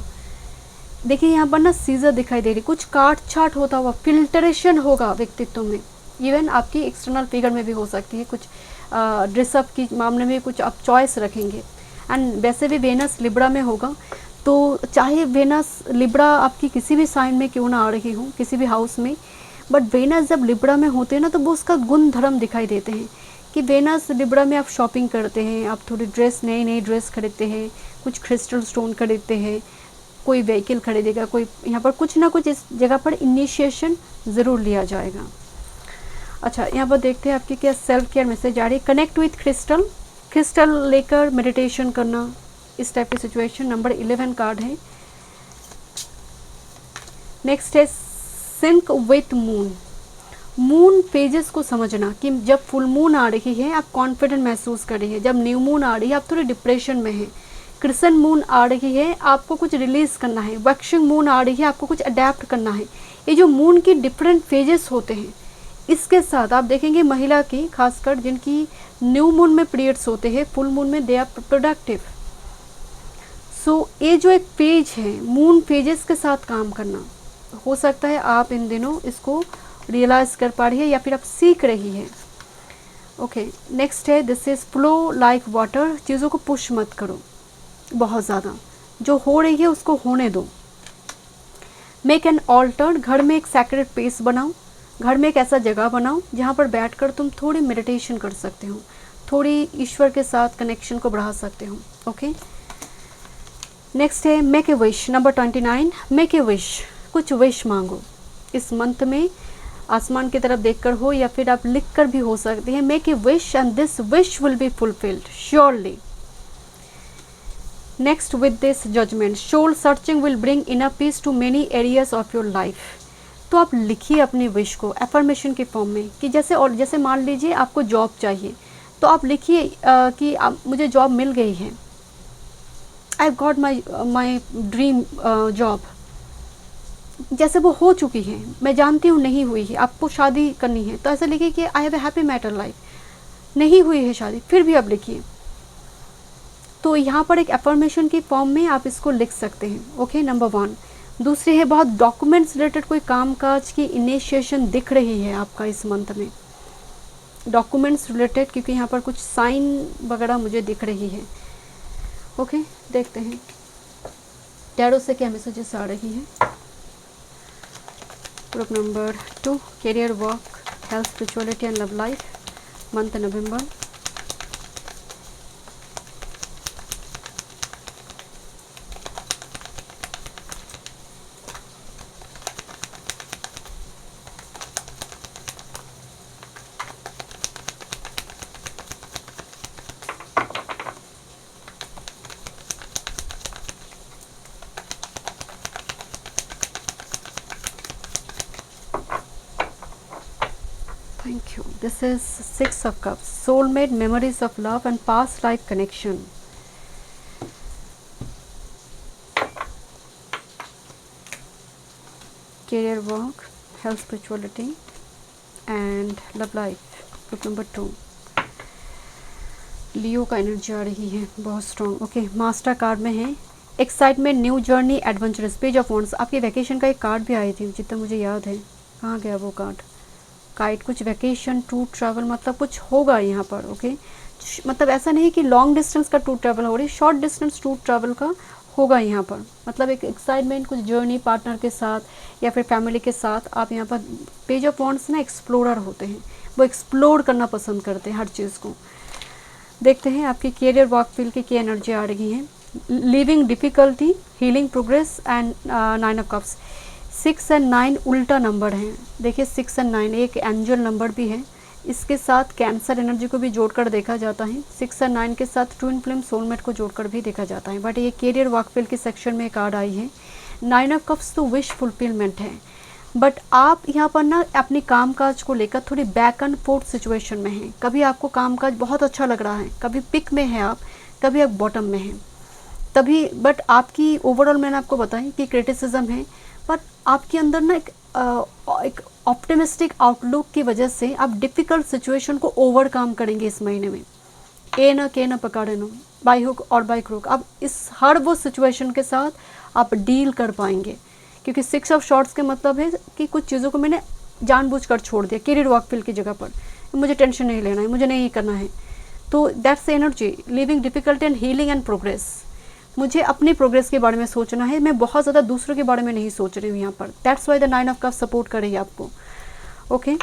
देखिए यहाँ पर ना सीजर दिखाई दे रही, कुछ काट छाट होता हुआ, फिल्टरेशन होगा व्यक्तित्व में, इवन आपकी एक्सटर्नल फिगर में भी हो सकती है, कुछ ड्रेसअप की मामले में कुछ आप चॉइस रखेंगे। एंड वैसे भी वेनस लिब्रा में होगा, तो चाहे वेनस लिब्रा आपकी किसी भी साइन में क्यों ना आ रही हो, किसी भी हाउस में, बट वेनस जब लिब्रा में होते हैं ना, तो वो उसका गुण धर्म दिखाई देते हैं कि वेनस लिब्रा में आप शॉपिंग करते हैं, आप थोड़ी ड्रेस नई ड्रेस खरीदते हैं, कुछ क्रिस्टल स्टोन खरीदते हैं, कोई व्हीकल खरीदेगा, कोई यहाँ पर कुछ ना कुछ इस जगह पर इनिशिएशन ज़रूर लिया जाएगा। अच्छा, यहाँ पर देखते हैं आपकी क्या सेल्फ केयर मैसेज आ रही है। कनेक्ट विथ क्रिस्टल लेकर मेडिटेशन करना, इस टाइप की सिचुएशन। नंबर 11 कार्ड है। नेक्स्ट है सिंक विथ मून पेजेस को समझना कि जब फुल मून आ रही है आप कॉन्फिडेंट महसूस कर रही है, जब न्यू मून आ रही है आप थोड़ी डिप्रेशन में है, क्रिसेंट मून आ रही है आपको कुछ रिलीज करना है, वैक्सिंग मून आ रही है आपको कुछ अडेप्ट करना है। ये जो मून की डिफरेंट फेजेस होते हैं, इसके साथ आप देखेंगे महिला की, खासकर जिनकी न्यू मून में पीरियड्स होते हैं, फुल मून में दे आर प्रोडक्टिव। सो ये जो एक पेज है, मून पेजेस के साथ काम करना, हो सकता है आप इन दिनों इसको रियलाइज़ कर पा रही है या फिर आप सीख रही है। ओके, नेक्स्ट है this is flow like water. चीज़ों को पुश मत करो बहुत ज़्यादा, जो हो रही है उसको होने दो। मेक एन ऑल्टर, घर में एक सैक्रेड प्लेस बनाओ, घर में एक ऐसा जगह बनाओ जहाँ पर बैठकर तुम थोड़ी मेडिटेशन कर सकते हो, थोड़ी ईश्वर के साथ कनेक्शन को बढ़ा सकते हो। ओके, नेक्स्ट है make a wish. Number 29, make a wish, कुछ विश मांगो इस मंथ में, आसमान की तरफ देखकर हो या फिर आप लिखकर भी हो सकती है। Make a wish and this wish will be fulfilled surely. Next with this judgement, soul searching will bring inner peace to many areas of your life. तो आप लिखिए अपने विश को एफर्मेशन के फॉर्म में कि जैसे मान लीजिए आपको जॉब चाहिए, तो आप लिखिए कि मुझे जॉब मिल गई है, I got my dream job, जैसे वो हो चुकी है, मैं जानती हूँ नहीं हुई है, आपको शादी करनी है तो ऐसा लिखिए कि I have a happy married life, नहीं हुई है शादी फिर भी आप लिखिए। तो यहाँ पर एक एफर्मेशन की फॉर्म में आप इसको लिख सकते हैं। Okay, number 1। दूसरी है बहुत डॉक्यूमेंट्स रिलेटेड कोई कामकाज की इनिशिएशन दिख रही है आपका इस मंथ में, डॉक्यूमेंट्स रिलेटेड, क्योंकि यहाँ पर कुछ साइन वगैरह मुझे दिख रही है। ओके, देखते हैं टैरो से क्या मैसेजेस आ रही है। Group number 2, career, work, health, spirituality and love life, month November. Thank you. This is Six of Cups. Soulmate, memories of love and past life connection. Career, work, health, spirituality and love life. Group number 2. लियो का एनर्जी आ रही है बहुत स्ट्रॉन्ग. ओके, मास्टर कार्ड में है excitement, new journey, adventurous. Page of wands. आपकी वैकेशन का एक कार्ड भी आई थी जितना मुझे याद है. कहाँ गया वो कार्ड? काइट. कुछ वैकेशन, टूर ट्रैवल, मतलब कुछ होगा यहाँ पर. ओके, मतलब ऐसा नहीं कि लॉन्ग डिस्टेंस का टूर ट्रैवल हो रही, शॉर्ट डिस्टेंस टूर ट्रैवल का होगा यहाँ पर. मतलब एक एक्साइटमेंट, कुछ जर्नी पार्टनर के साथ या फिर फैमिली के साथ. आप यहाँ पर पेज ऑफ वॉन्ड्स ना एक्सप्लोरर होते हैं, वो एक्सप्लोर करना पसंद करते हैं हर चीज़ को. देखते हैं आपकी कैरियर वर्क फील्ड की क्या एनर्जी आ रही है. Living difficulty, healing, progress and 9 of cups. 6 और 9 उल्टा नंबर हैं. देखिए 6 और 9 एक एंजल नंबर भी है. इसके साथ कैंसर एनर्जी को भी जोड़कर देखा जाता है. 6 और 9 के साथ ट्विन फ्लेम सोलमेट को जोड़कर भी देखा जाता है. बट ये कैरियर वर्क फील्ड के सेक्शन में कार्ड आई है. 9 ऑफ कप्स तो विश फुलफिलमेंट है. बट आप यहाँ पर ना अपनी कामकाज को लेकर थोड़ी बैक एंड फोर्थ सिचुएशन में हैं. कभी आपको कामकाज बहुत अच्छा लग रहा है, कभी पिक में है आप, कभी आप बॉटम में हैं. तभी बट आपकी ओवरऑल मैंने आपको बताई कि क्रिटिसिज्म है. पर आपके अंदर ना एक ऑप्टिमिस्टिक आउटलुक की वजह से आप डिफ़िकल्ट सिचुएशन को ओवरकम करेंगे इस महीने में. ए न के न पकड़े नो, बाई हुक और बाई क्रूक. आप इस हर वो सिचुएशन के साथ आप डील कर पाएंगे. क्योंकि 6 ऑफ शॉर्ट्स के मतलब है कि कुछ चीज़ों को मैंने जानबूझकर छोड़ दिया कैरियर वर्क फील्ड की जगह पर. मुझे टेंशन नहीं लेना है, मुझे नहीं करना है. तो that's energy. Living difficulty and healing and progress. मुझे अपनी प्रोग्रेस के बारे में सोचना है. मैं बहुत ज़्यादा दूसरों के बारे में नहीं सोच रही हूँ यहाँ पर. That's why the 9 of cups support कर रही है आपको. ओके,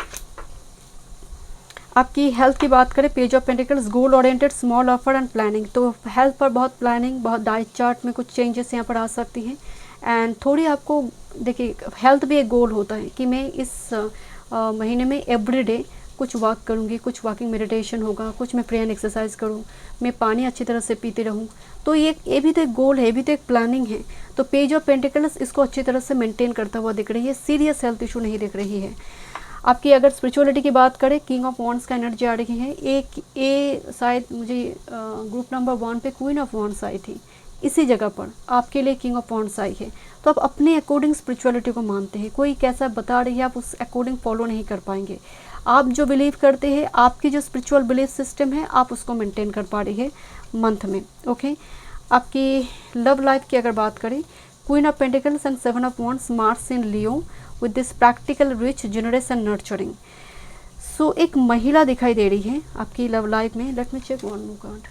आपकी हेल्थ की बात करें. Page of pentacles, goal oriented, small offer and planning. तो हेल्थ पर बहुत प्लानिंग, बहुत डाइट चार्ट में कुछ चेंजेस यहाँ पर आ सकती हैं. एंड थोड़ी आपको देखिए हेल्थ भी एक गोल होता है कि मैं इस महीने में एवरीडे कुछ वॉक करूँगी, कुछ वॉकिंग मेडिटेशन होगा, कुछ मैं प्रेयर एक्सरसाइज करूँ, मैं पानी अच्छी तरह से पीते रहूँ. तो ये भी तो एक गोल है, ये भी तो एक प्लानिंग है. तो पेज ऑफ पेंटिकल्स इसको अच्छी तरह से मेंटेन करता हुआ दिख रही है. सीरियस हेल्थ इशू नहीं दिख रही है. आपकी अगर स्पिरिचुअलिटी की बात करें, किंग ऑफ वॉन्ड्स का एनर्जी आ रही है. एक शायद मुझे ग्रुप नंबर 1 पे क्वीन ऑफ वॉन्ड्स आई थी. इसी जगह पर आपके लिए किंग ऑफ वॉन्ड्स आई है. तो आप अपने अकॉर्डिंग स्पिरिचुअलिटी को मानते हैं. कोई कैसा बता रही है आप उस अकॉर्डिंग फॉलो नहीं कर पाएंगे. आप जो बिलीव करते हैं, आपकी जो स्पिरिचुअल बिलीफ सिस्टम है, आप उसको मेंटेन कर पा रही है मंथ में. ओके, आपकी लव लाइफ की अगर बात करें, queen of pentacles and 7 of wands, Mars in Leo with this practical, rich, generous and nurturing. So एक महिला दिखाई दे रही है आपकी लव लाइफ में. Let me check one more card.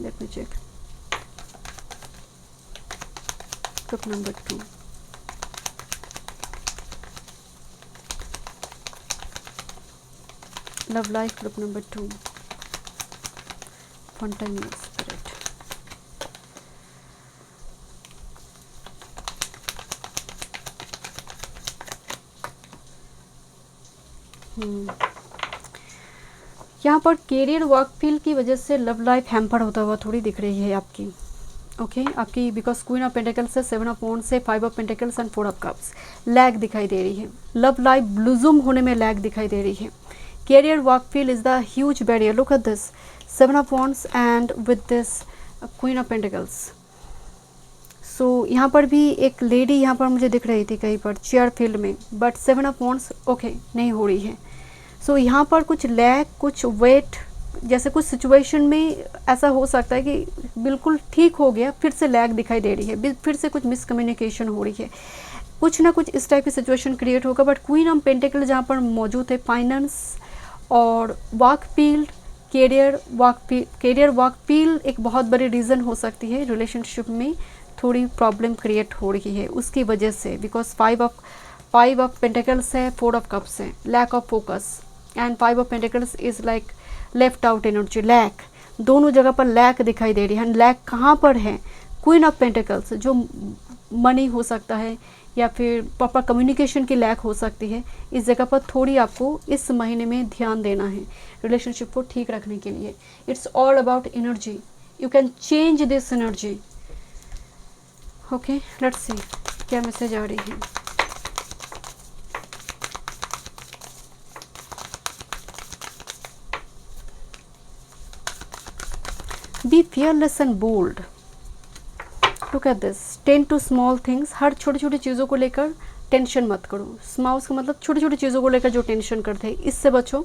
Let me check group number 2. Love life group number 2. Spontaneous spirit. यहाँ पर कैरियर वर्क फील्ड की वजह से लव लाइफ हैम्पर होता हुआ थोड़ी दिख रही है आपकी. ओके, आपकी बिकॉज क्वीन ऑफ पेंटिकल्स से 7 ऑफ वॉन्ड्स से 5 of pentacles and 4 of cups. Lag दिखाई दे रही है. लव लाइफ ब्लूजूम होने में लैग दिखाई दे रही है. Career work field is the huge barrier. Look at this 7 of wands and with this queen of pentacles. So यहाँ पर भी एक लेडी यहाँ पर मुझे दिख रही थी कहीं पर चेयर फील्ड में. बट 7 ऑफ वॉन्ड्स ओके नहीं हो रही है. सो यहाँ पर कुछ लैग, कुछ वेट, जैसे कुछ सिचुएशन में ऐसा हो सकता है कि बिल्कुल ठीक हो गया, फिर से लैग दिखाई दे रही है, फिर से कुछ मिसकम्युनिकेशन हो रही है, कुछ ना कुछ इस टाइप की सिचुएशन क्रिएट होगा. बट क्वीन ऑफ पेंटिकल जहाँ पर मौजूद है, फाइनेंस और work field, career work field एक बहुत बड़ी रीज़न हो सकती है. रिलेशनशिप में थोड़ी प्रॉब्लम क्रिएट हो रही है उसकी वजह से. बिकॉज 5 ऑफ पेंटिकल्स है, 4 ऑफ कप्स है. Lack of focus and 5 of pentacles is like left out energy. Lack, दोनों जगह पर लैक दिखाई दे रही है. लैक कहाँ पर है? क्वीन ऑफ पेंटिकल्स, जो मनी हो सकता है या फिर प्रॉपर कम्युनिकेशन की लैक हो सकती है. इस जगह पर थोड़ी आपको इस महीने में ध्यान देना है रिलेशनशिप को ठीक रखने के लिए. It's all about energy. You can change this energy. Okay, let's see क्या मैसेज आ रही है. Be fearless and bold. Look at this, tend to small things, हर छोटी छोटी चीज़ों को लेकर टेंशन मत करो। स्मॉल्स का मतलब छोटी छोटी चीज़ों को लेकर जो टेंशन करते हैं, इससे बचो।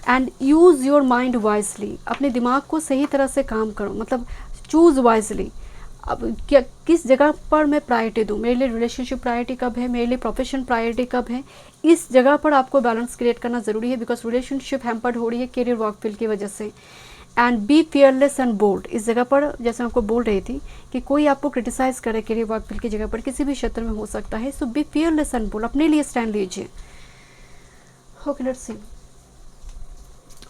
And use your mind wisely, अपने दिमाग को सही तरह से काम करो, मतलब चूज़ वाइजली। अब क्या किस जगह पर मैं प्रायोरिटी दूँ, मेरे लिए रिलेशनशिप प्रायोरिटी कब है, मेरे लिए प्रोफेशन प्रायोरिटी कब है, इस जगह पर आपको बैलेंस क्रिएट करना ज़रूरी है, बिकॉज रिलेशनशिप हैम्पर्ड हो रही है करियर वर्क फील्ड की वजह से। And be fearless and bold, इस जगह पर जैसे मैं आपको बोल रही थी कि कोई आपको क्रिटिसाइज करे करियर वर्क फील्ड की जगह पर, किसी भी क्षेत्र में हो सकता है। So be fearless and bold, अपने लिए स्टैंड लीजिए। Okay, let's see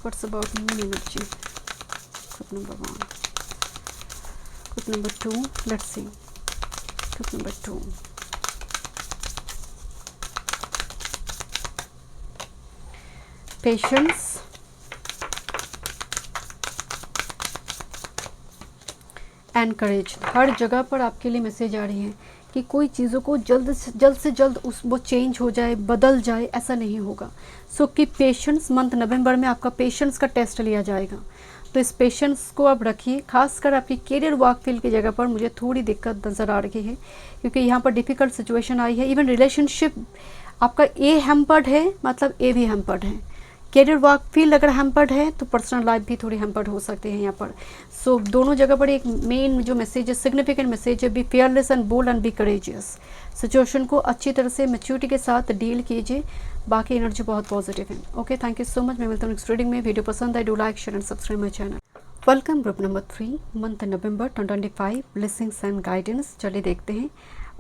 what's about moon energy, group number 1, group number 2, let's see group number 2। Patience and courage, हर जगह पर आपके लिए मैसेज आ रही है कि कोई चीज़ों को जल्द से जल्द वो चेंज हो जाए, बदल जाए, ऐसा नहीं होगा। सो कि पेशेंस, मंथ नवंबर में आपका पेशेंस का टेस्ट लिया जाएगा, तो इस पेशेंस को आप रखिए। खासकर आपकी करियर वर्क फील्ड की जगह पर मुझे थोड़ी दिक्कत नज़र आ रही है, क्योंकि यहाँ पर डिफ़िकल्ट सिचुएशन आई है। इवन रिलेशनशिप आपका ए हैम्पर्ड है, मतलब ए भी हैम्पर्ड है। करियर वर्क फील्ड अगर हैम्पर्ड है तो पर्सनल लाइफ भी थोड़ी हैम्पर्ड हो सकती है यहाँ पर। सो दोनों जगह पर एक मेन जो मैसेज है, सिग्निफिकेंट मैसेज है, be fearless and bold and be courageous. Situation को अच्छी तरह से मैच्योरिटी के साथ डील कीजिए, बाकी एनर्जी बहुत पॉजिटिव है। Okay, thank you so much. मैं मिलता हूँ नेक्स्ट रीडिंग में। वीडियो पसंद आए, do like, share and subscribe my channel. Welcome group number 3, month November 2025, blessings and guidance. चलिए देखते हैं।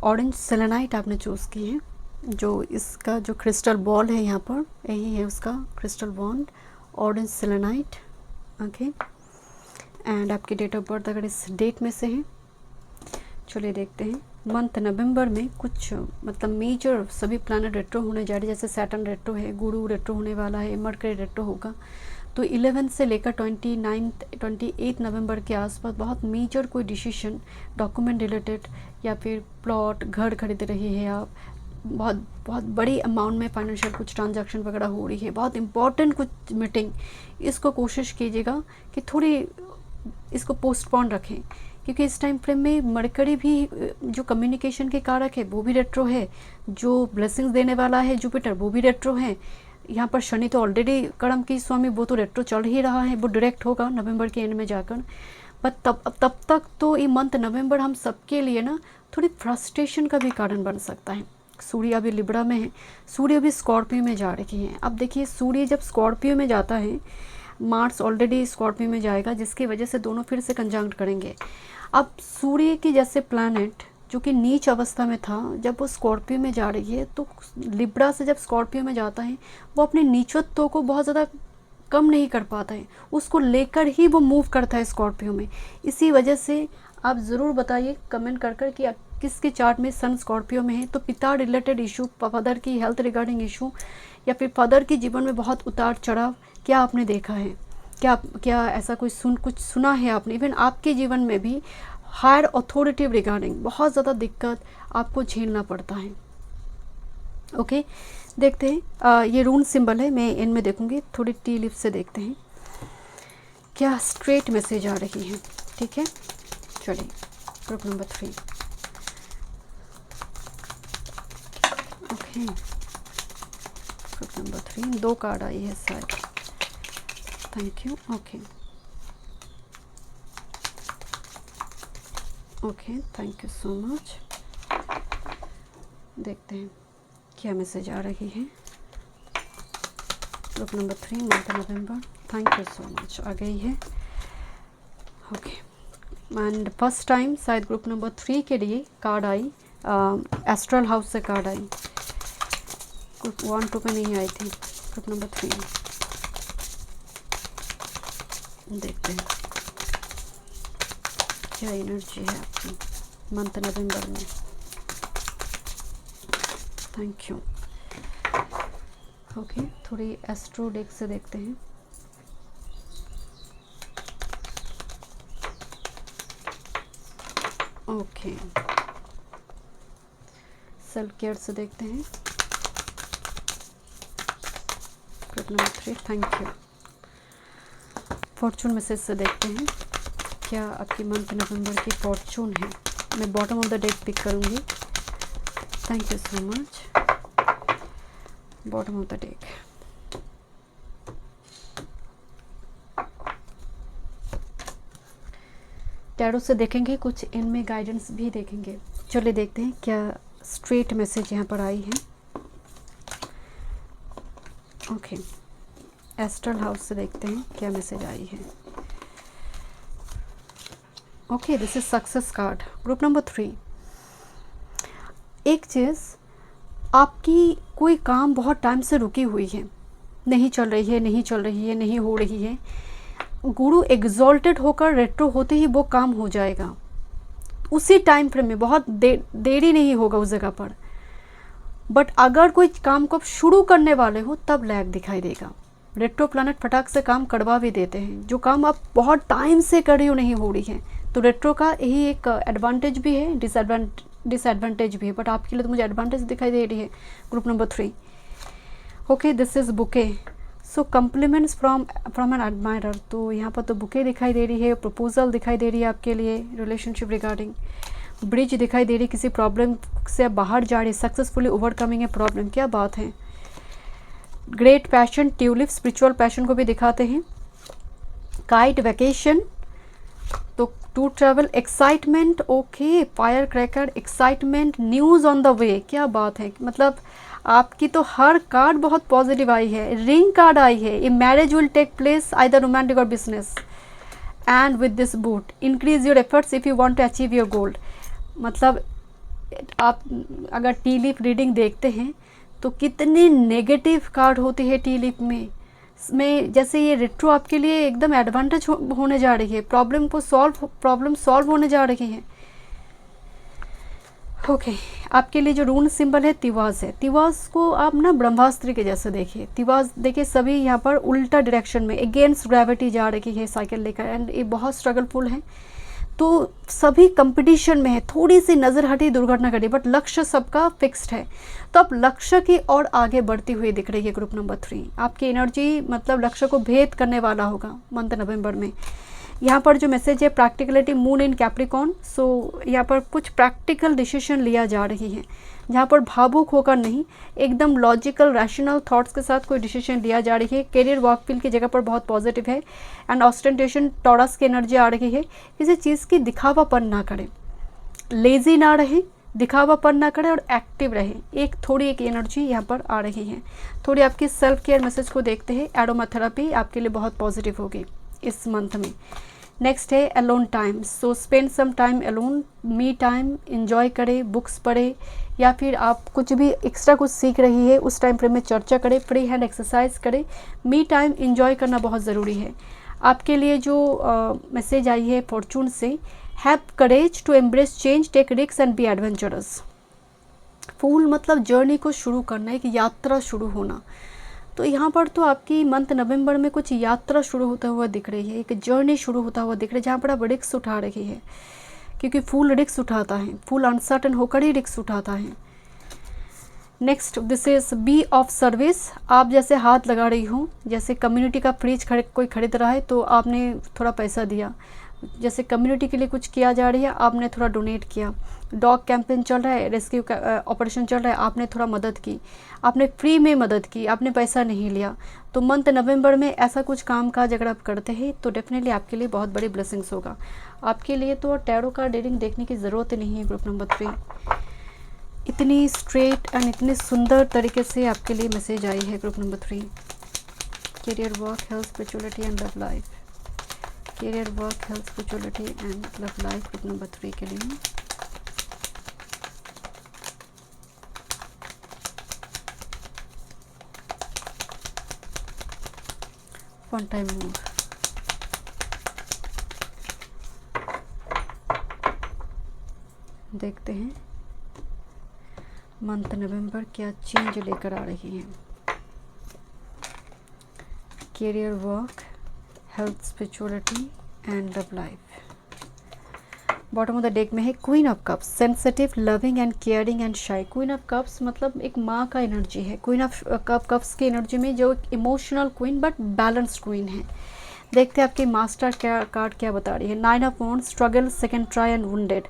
ऑरेंज सेलेनाइट आपने चूज़ की है, जो इसका जो क्रिस्टल बॉल है यहाँ पर, यही है उसका crystal bond, orange selenite. Okay, and आपकी डेट ऑफ बर्थ अगर इस डेट में से है। चलिए देखते हैं। मंथ नवंबर में कुछ मतलब मेजर सभी प्लैनेट रेट्रो होने जा रहे हैं, जैसे सैटर्न रेट्रो है, गुरु रेट्रो होने वाला है, मरकरी रेट्रो होगा। तो 11 से लेकर 28 नवंबर के आसपास बहुत मेजर कोई डिसीजन, डॉक्यूमेंट रिलेटेड या फिर प्लॉट, घर खरीद रही है आप, बहुत बहुत बड़ी अमाउंट में फाइनेंशियल कुछ ट्रांजैक्शन वगैरह हो रही है, बहुत इंपॉर्टेंट कुछ मीटिंग, इसको कोशिश कीजिएगा कि थोड़ी इसको पोस्टपोन रखें, क्योंकि इस टाइम फ्रेम में मरकरी भी जो कम्युनिकेशन के कारक है वो भी रेट्रो है, जो ब्लेसिंग्स देने वाला है जुपिटर वो भी रेट्रो है। यहाँ पर शनि तो ऑलरेडी कर्म की स्वामी, वो तो रेट्रो चल ही रहा है, वो डायरेक्ट होगा नवंबर के एंड में जाकर। पर तब तक तो ये मंथ नवंबर हम सबके लिए ना थोड़ी फ्रस्ट्रेशन का भी कारण बन सकता है। सूर्य अभी लिब्रा में है, सूर्य अभी स्कॉर्पियो में जा रही है। अब देखिए, सूर्य जब स्कॉर्पियो में जाता है, मार्स ऑलरेडी स्कॉर्पियो में जाएगा, जिसकी वजह से दोनों फिर से कंजंक्ट करेंगे। अब सूर्य की जैसे प्लैनेट जो कि नीच अवस्था में था, जब वो स्कॉर्पियो में जा रही है, तो लिब्रा से जब स्कॉर्पियो में जाता है, वो अपने नीचत्व को बहुत ज़्यादा कम नहीं कर पाता है, उसको लेकर ही वो मूव करता है स्कॉर्पियो में। इसी वजह से आप ज़रूर बताइए कमेंट कर कि किसके चार्ट में सन स्कॉर्पियो में है, तो पिता रिलेटेड इशू, फादर की हेल्थ रिगार्डिंग इशू, या फिर फादर के जीवन में बहुत उतार चढ़ाव क्या आपने देखा है, क्या ऐसा कुछ सुना है आपने। इवन आपके जीवन में भी हायर अथॉरिटी रिगार्डिंग बहुत ज़्यादा दिक्कत आपको झेलना पड़ता है। ओके, देखते हैं। ये रून सिंबल है, मैं इनमें देखूंगी, थोड़ी टी लिप से देखते हैं क्या स्ट्रेट मैसेज आ रही है। ठीक है, चलिए group number 3। Okay, group number 3, 2 card आई है शायद। Thank you. Okay okay, thank you so much. देखते हैं क्या मैसेज आ रही है। Group number 3, month November. Thank you so much, आ गई है। ओके, एंड फर्स्ट टाइम शायद ग्रुप नंबर 3 के लिए कार्ड आई, एस्ट्रल हाउस से कार्ड आई, ग्रुप 1 2 में नहीं आई थी। ग्रुप नंबर 3 देखते हैं क्या एनर्जी है आपकी मंथ नवंबर में। Thank you. ओके, थोड़ी एस्ट्रो डेक से देखते हैं। ओके, सेल्फ केयर से देखते हैं। Group number 3, thank you. Fortune message से देखते हैं क्या आपकी मंथ नवंबर की फॉर्चून है। मैं bottom of the deck pick करूँगी। Thank you so much. Bottom of the deck. Tarot से देखेंगे, कुछ इनमें गाइडेंस भी देखेंगे। चलिए देखते हैं क्या स्ट्रेट मैसेज यहाँ पर आई है। ओके, एस्ट्रल हाउस से देखते हैं क्या मैसेज आई है। Okay, this is success card, group number 3। एक चीज़, आपकी कोई काम बहुत टाइम से रुकी हुई है, नहीं चल रही है, नहीं चल रही है, नहीं हो रही है। गुरु एग्जॉल्टेड होकर रेट्रो होते ही वो काम हो जाएगा उसी टाइम फ्रेम में, बहुत देरी नहीं होगा उस जगह पर। बट अगर कोई काम को आप शुरू करने वाले हो तब लैग दिखाई देगा। रेट्रो प्लैनेट फटाक से काम करवा भी देते हैं। जो काम आप बहुत टाइम से कर रही हो नहीं हो रही है, तो रेट्रो का यही एक एडवांटेज भी है, डिसएडवांटेज भी है। बट आपके लिए तो मुझे एडवांटेज दिखाई दे रही है, group number 3। Okay, this is bouquet. So compliments from an admirer. तो यहाँ पर तो बुके दिखाई दे रही है, प्रपोजल दिखाई दे रही है आपके लिए रिलेशनशिप रिगार्डिंग, ब्रिज दिखाई दे रही है, किसी प्रॉब्लम से आप बाहर जा रही, सक्सेसफुली ओवरकमिंग ए प्रॉब्लम। क्या बात है। Great passion, tulip, spiritual passion को भी दिखाते हैं। काइट, वैकेशन, तो to travel, excitement. Okay, fire cracker, excitement, news on the way. क्या बात है, मतलब आपकी तो हर कार्ड बहुत पॉजिटिव आई है। रिंग कार्ड आई है, a marriage will take place either romantic और business. And with this boot, increase your efforts if you want to achieve your goal. मतलब आप अगर टी लीफ रीडिंग देखते हैं तो कितनी नेगेटिव कार्ड होती है टी लीफ में जैसे ये रेट्रो आपके लिए एकदम एडवांटेज होने जा रही है। प्रॉब्लम सॉल्व होने जा रही है। ओके, आपके लिए जो रून सिंबल है तिवाज है। तिवाज को आप ना ब्रह्मास्त्र के जैसे देखिए। तिवाज देखिए सभी यहाँ पर उल्टा डायरेक्शन में अगेंस्ट ग्रेविटी जा रही है साइकिल लेकर, एंड ये बहुत स्ट्रगलफुल है। तो सभी कंपटीशन में है, थोड़ी सी नज़र हटी, दुर्घटना घटी, बट लक्ष्य सबका फिक्स्ड है। तो अब लक्ष्य की और आगे बढ़ती हुई दिख रही है ग्रुप नंबर 3। आपकी एनर्जी मतलब लक्ष्य को भेद करने वाला होगा मंथ नवंबर में। यहाँ पर जो मैसेज है प्रैक्टिकलिटी, मून इन कैप्रिकॉर्न। सो यहाँ पर कुछ प्रैक्टिकल डिसीजन लिया जा रही है, जहाँ पर भावुक होकर नहीं, एकदम लॉजिकल रैशनल थॉट्स के साथ कोई डिसीजन लिया जा रही है। करियर वर्क फील्ड की जगह पर बहुत पॉजिटिव है। एंड ऑस्टेंटेशन, टॉरस की एनर्जी आ रही है। किसी चीज़ की दिखावापन ना करें, लेजी ना रहे, दिखावापन ना करें और एक्टिव रहे। एक एनर्जी यहाँ पर आ रही है। थोड़ी आपकी सेल्फ केयर मैसेज को देखते हैं। एरोमाथेरेपी आपके लिए बहुत पॉजिटिव होगी इस मंथ में। नेक्स्ट है alone time. So spend some time alone, me time, enjoy करें, बुक्स पढ़े, या फिर आप कुछ भी एक्स्ट्रा कुछ सीख रही है उस टाइम फ्रेम में चर्चा करें, फ्री हैंड एक्सरसाइज करें। मी टाइम इन्जॉय करना बहुत ज़रूरी है। आपके लिए जो मैसेज आई है फॉर्चून से, have courage to embrace change, take risk and be adventurous. Fool मतलब जर्नी को शुरू करना, एक यात्रा शुरू होना। तो यहाँ पर तो आपकी मंथ नवंबर में कुछ यात्रा शुरू होता हुआ दिख रही है, एक जर्नी शुरू होता हुआ दिख रही है, जहाँ पर आप रिस्क उठा रही है, क्योंकि फूल रिस्क उठाता है, फूल अनसर्टन होकर ही रिस्क उठाता है। Next, this is be of service. आप जैसे हाथ लगा रही हो, जैसे कम्युनिटी का फ्रिज कोई खरीद रहा है तो आपने थोड़ा पैसा दिया, जैसे कम्युनिटी के लिए कुछ किया जा रही है आपने थोड़ा डोनेट किया। डॉग कैंपेन चल रहा है, रेस्क्यू ऑपरेशन चल रहा है, आपने थोड़ा मदद की, आपने फ्री में मदद की, आपने पैसा नहीं लिया। तो मंथ नवंबर में ऐसा कुछ काम काज अगर आप करते हैं तो डेफिनेटली आपके लिए बहुत बड़ी ब्लेसिंग्स होगा। आपके लिए तो टैरो कार्ड रीडिंग देखने की ज़रूरत नहीं है ग्रुप नंबर 3। इतनी स्ट्रेट एंड इतने सुंदर तरीके से आपके लिए मैसेज आई है group number 3। Career, work, health, spirituality and love life. Career, work, health, spirituality and love life group number 3 के लिए। वन टाइम मोर। देखते हैं मंथ नवंबर क्या चेंज लेकर आ रही है। Career, work, health, spirituality and love life. Bottom of the deck में है queen of cups, sensitive, loving and caring and शाई। क्वीन ऑफ कप्स मतलब एक माँ का एनर्जी है। क्वीन ऑफ कप्स की एनर्जी में जो emotional queen but balanced queen है। देखते हैं आपकी मास्टर क्या कार्ड क्या बता रही है। 9 of wands, struggle, second try and wounded.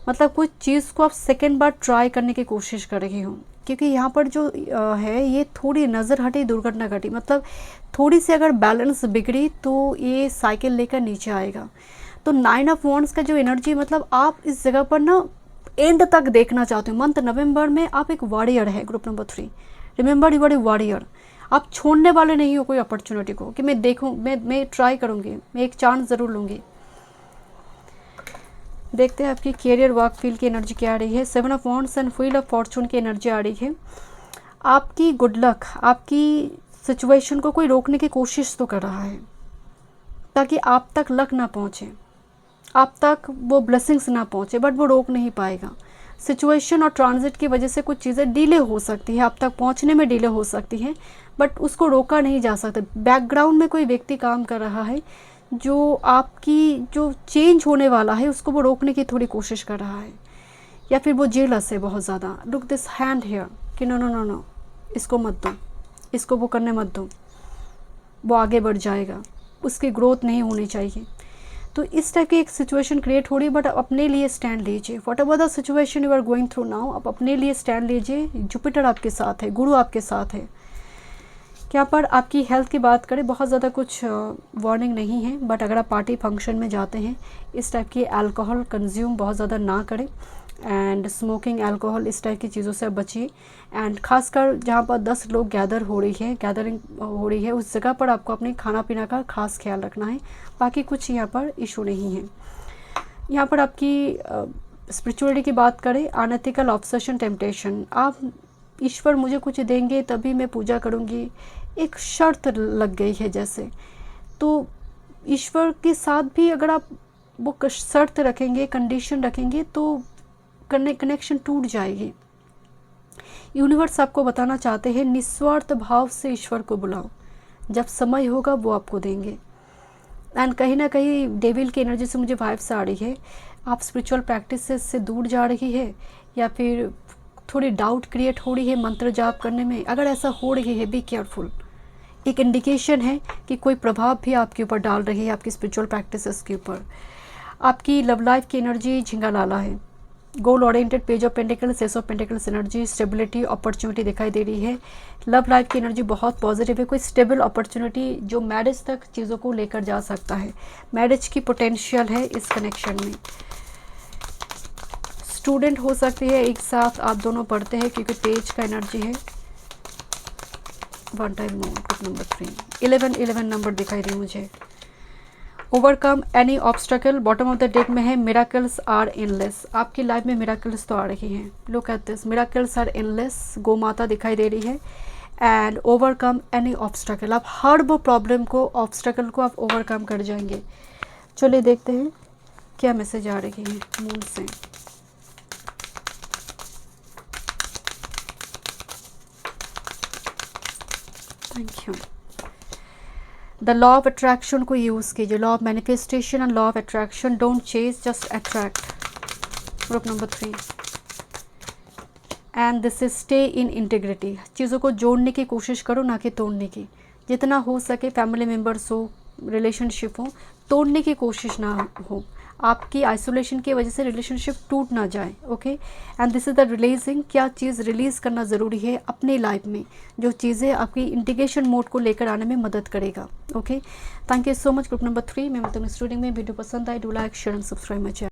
मतलब कुछ चीज़ को आप सेकंड बार ट्राई करने की कोशिश कर रही हो, क्योंकि यहाँ पर जो है ये थोड़ी नज़र हटी, दुर्घटना घटी, मतलब थोड़ी सी अगर बैलेंस बिगड़ी तो ये साइकिल लेकर नीचे आएगा। तो 9 ऑफ वॉन्ड्स का जो एनर्जी, मतलब आप इस जगह पर ना एंड तक देखना चाहते हो। मंथ नवंबर में आप एक वॉरियर है, group number 3। Remember you are a warrior. आप छोड़ने वाले नहीं हो कोई अपॉर्चुनिटी को कि मैं देखूं, मैं ट्राई करूंगी, मैं एक चांस ज़रूर लूँगी। देखते हैं आपकी कैरियर, वर्क फील्ड की एनर्जी क्या आ रही है। 7 of wands and wheel of Fortune की एनर्जी आ रही है। आपकी गुड लक, आपकी सिचुएशन को कोई रोकने की कोशिश तो कर रहा है ताकि आप तक लक ना पहुँचे, आप तक वो ब्लेसिंग्स ना पहुँचे, बट वो रोक नहीं पाएगा। सिचुएशन और ट्रांजिट की वजह से कुछ चीज़ें डिले हो सकती है, आप तक पहुँचने में डिले हो सकती है, बट उसको रोका नहीं जा सकता। बैकग्राउंड में कोई व्यक्ति काम कर रहा है जो आपकी जो चेंज होने वाला है उसको वो रोकने की थोड़ी कोशिश कर रहा है, या फिर वो जेलस है बहुत ज़्यादा। लुक दिस हैंड हेयर कि नो नो नो नो, इसको मत दो, इसको वो करने मत दो, वो आगे बढ़ जाएगा, उसकी ग्रोथ नहीं होनी चाहिए। तो इस टाइप की एक सिचुएशन क्रिएट हो रही है, बट अपने लिए स्टैंड लीजिए। Whatever the situation you are going through now, आप अपने लिए स्टैंड लीजिए। जुपिटर आपके साथ है, गुरु आपके साथ है। क्या पर आपकी हेल्थ की बात करें, बहुत ज़्यादा कुछ वार्निंग नहीं है, बट अगर आप पार्टी फंक्शन में जाते हैं, इस टाइप की अल्कोहल कंज्यूम बहुत ज़्यादा ना करें, एंड स्मोकिंग, अल्कोहल, इस टाइप की चीज़ों से बचिए। एंड खासकर जहाँ पर 10 लोग गैदरिंग हो रही है उस जगह पर आपको अपने खाना पीना का खास ख्याल रखना है। बाकी कुछ यहाँ पर इशू नहीं है। यहाँ पर आपकी स्पिरिचुअलिटी की बात करें, अनएथिकल ऑब्सेशन, टेम्पटेशन, आप ईश्वर मुझे कुछ देंगे तभी मैं पूजा करूँगी, एक शर्त लग गई है जैसे। तो ईश्वर के साथ भी अगर आप वो शर्त रखेंगे, कंडीशन रखेंगे, तो कनेक्शन टूट जाएगी। यूनिवर्स आपको बताना चाहते हैं निस्वार्थ भाव से ईश्वर को बुलाओ, जब समय होगा वो आपको देंगे। एंड कहीं ना कहीं डेविल की एनर्जी से मुझे वाइब्स आ रही है, आप स्पिरिचुअल प्रैक्टिस से दूर जा रही है, या फिर थोड़ी डाउट क्रिएट हो रही है मंत्र जाप करने में। अगर ऐसा हो रही है, बी केयरफुल। एक इंडिकेशन है कि कोई प्रभाव भी आपके ऊपर डाल रही है, आपकी स्पिरिचुअल प्रैक्टिसेस के ऊपर। आपकी लव लाइफ की एनर्जी झिंगा लाला है। Goal oriented, page of pentacles, S of pentacles energy, stability, opportunity दिखाई दे रही है। लव लाइफ की एनर्जी बहुत पॉजिटिव है, कोई स्टेबल अपॉर्चुनिटी जो मैरिज तक चीज़ों को लेकर जा सकता है। मैरिज की पोटेंशियल है इस कनेक्शन में। स्टूडेंट हो सकती है, एक साथ आप दोनों पढ़ते हैं क्योंकि पेज का एनर्जी है। One time more, group number 3, 11 number दिखाई रही मुझे। Overcome any obstacle, bottom of the deck में है मिराकल्स आर एनलेस। आपकी लाइफ में मिराकल्स तो आ रही हैं। Look at this, miracles are endless. Go माता दिखाई दे रही है। एंड ओवरकम एनी ऑब्स्टेकल, आप हर वो प्रॉब्लम को, ऑब्स्टेकल को आप ओवरकम कर जाएंगे। चलिए देखते हैं क्या मैसेज आ रही है मून से। Thank you. The law of attraction को यूज़ कीजिए। Law of manifestation and law of attraction, don't chase, just attract. Group number 3। And this is stay in integrity, चीज़ों को जोड़ने की कोशिश करो, ना कि तोड़ने की। जितना हो सके फैमिली मेम्बर्स हो, रिलेशनशिप हो, तोड़ने की कोशिश ना हो। आपकी आइसोलेशन की वजह से रिलेशनशिप टूट ना जाए। Okay, and this is the releasing, क्या चीज़ रिलीज़ करना ज़रूरी है अपनी लाइफ में, जो चीज़ें आपकी इंटीग्रेशन मोड को लेकर आने में मदद करेगा। Okay, thank you so much group number 3। मैं मतलब स्टूडियो में वीडियो पसंद आए, do like, share and subscribe my channel.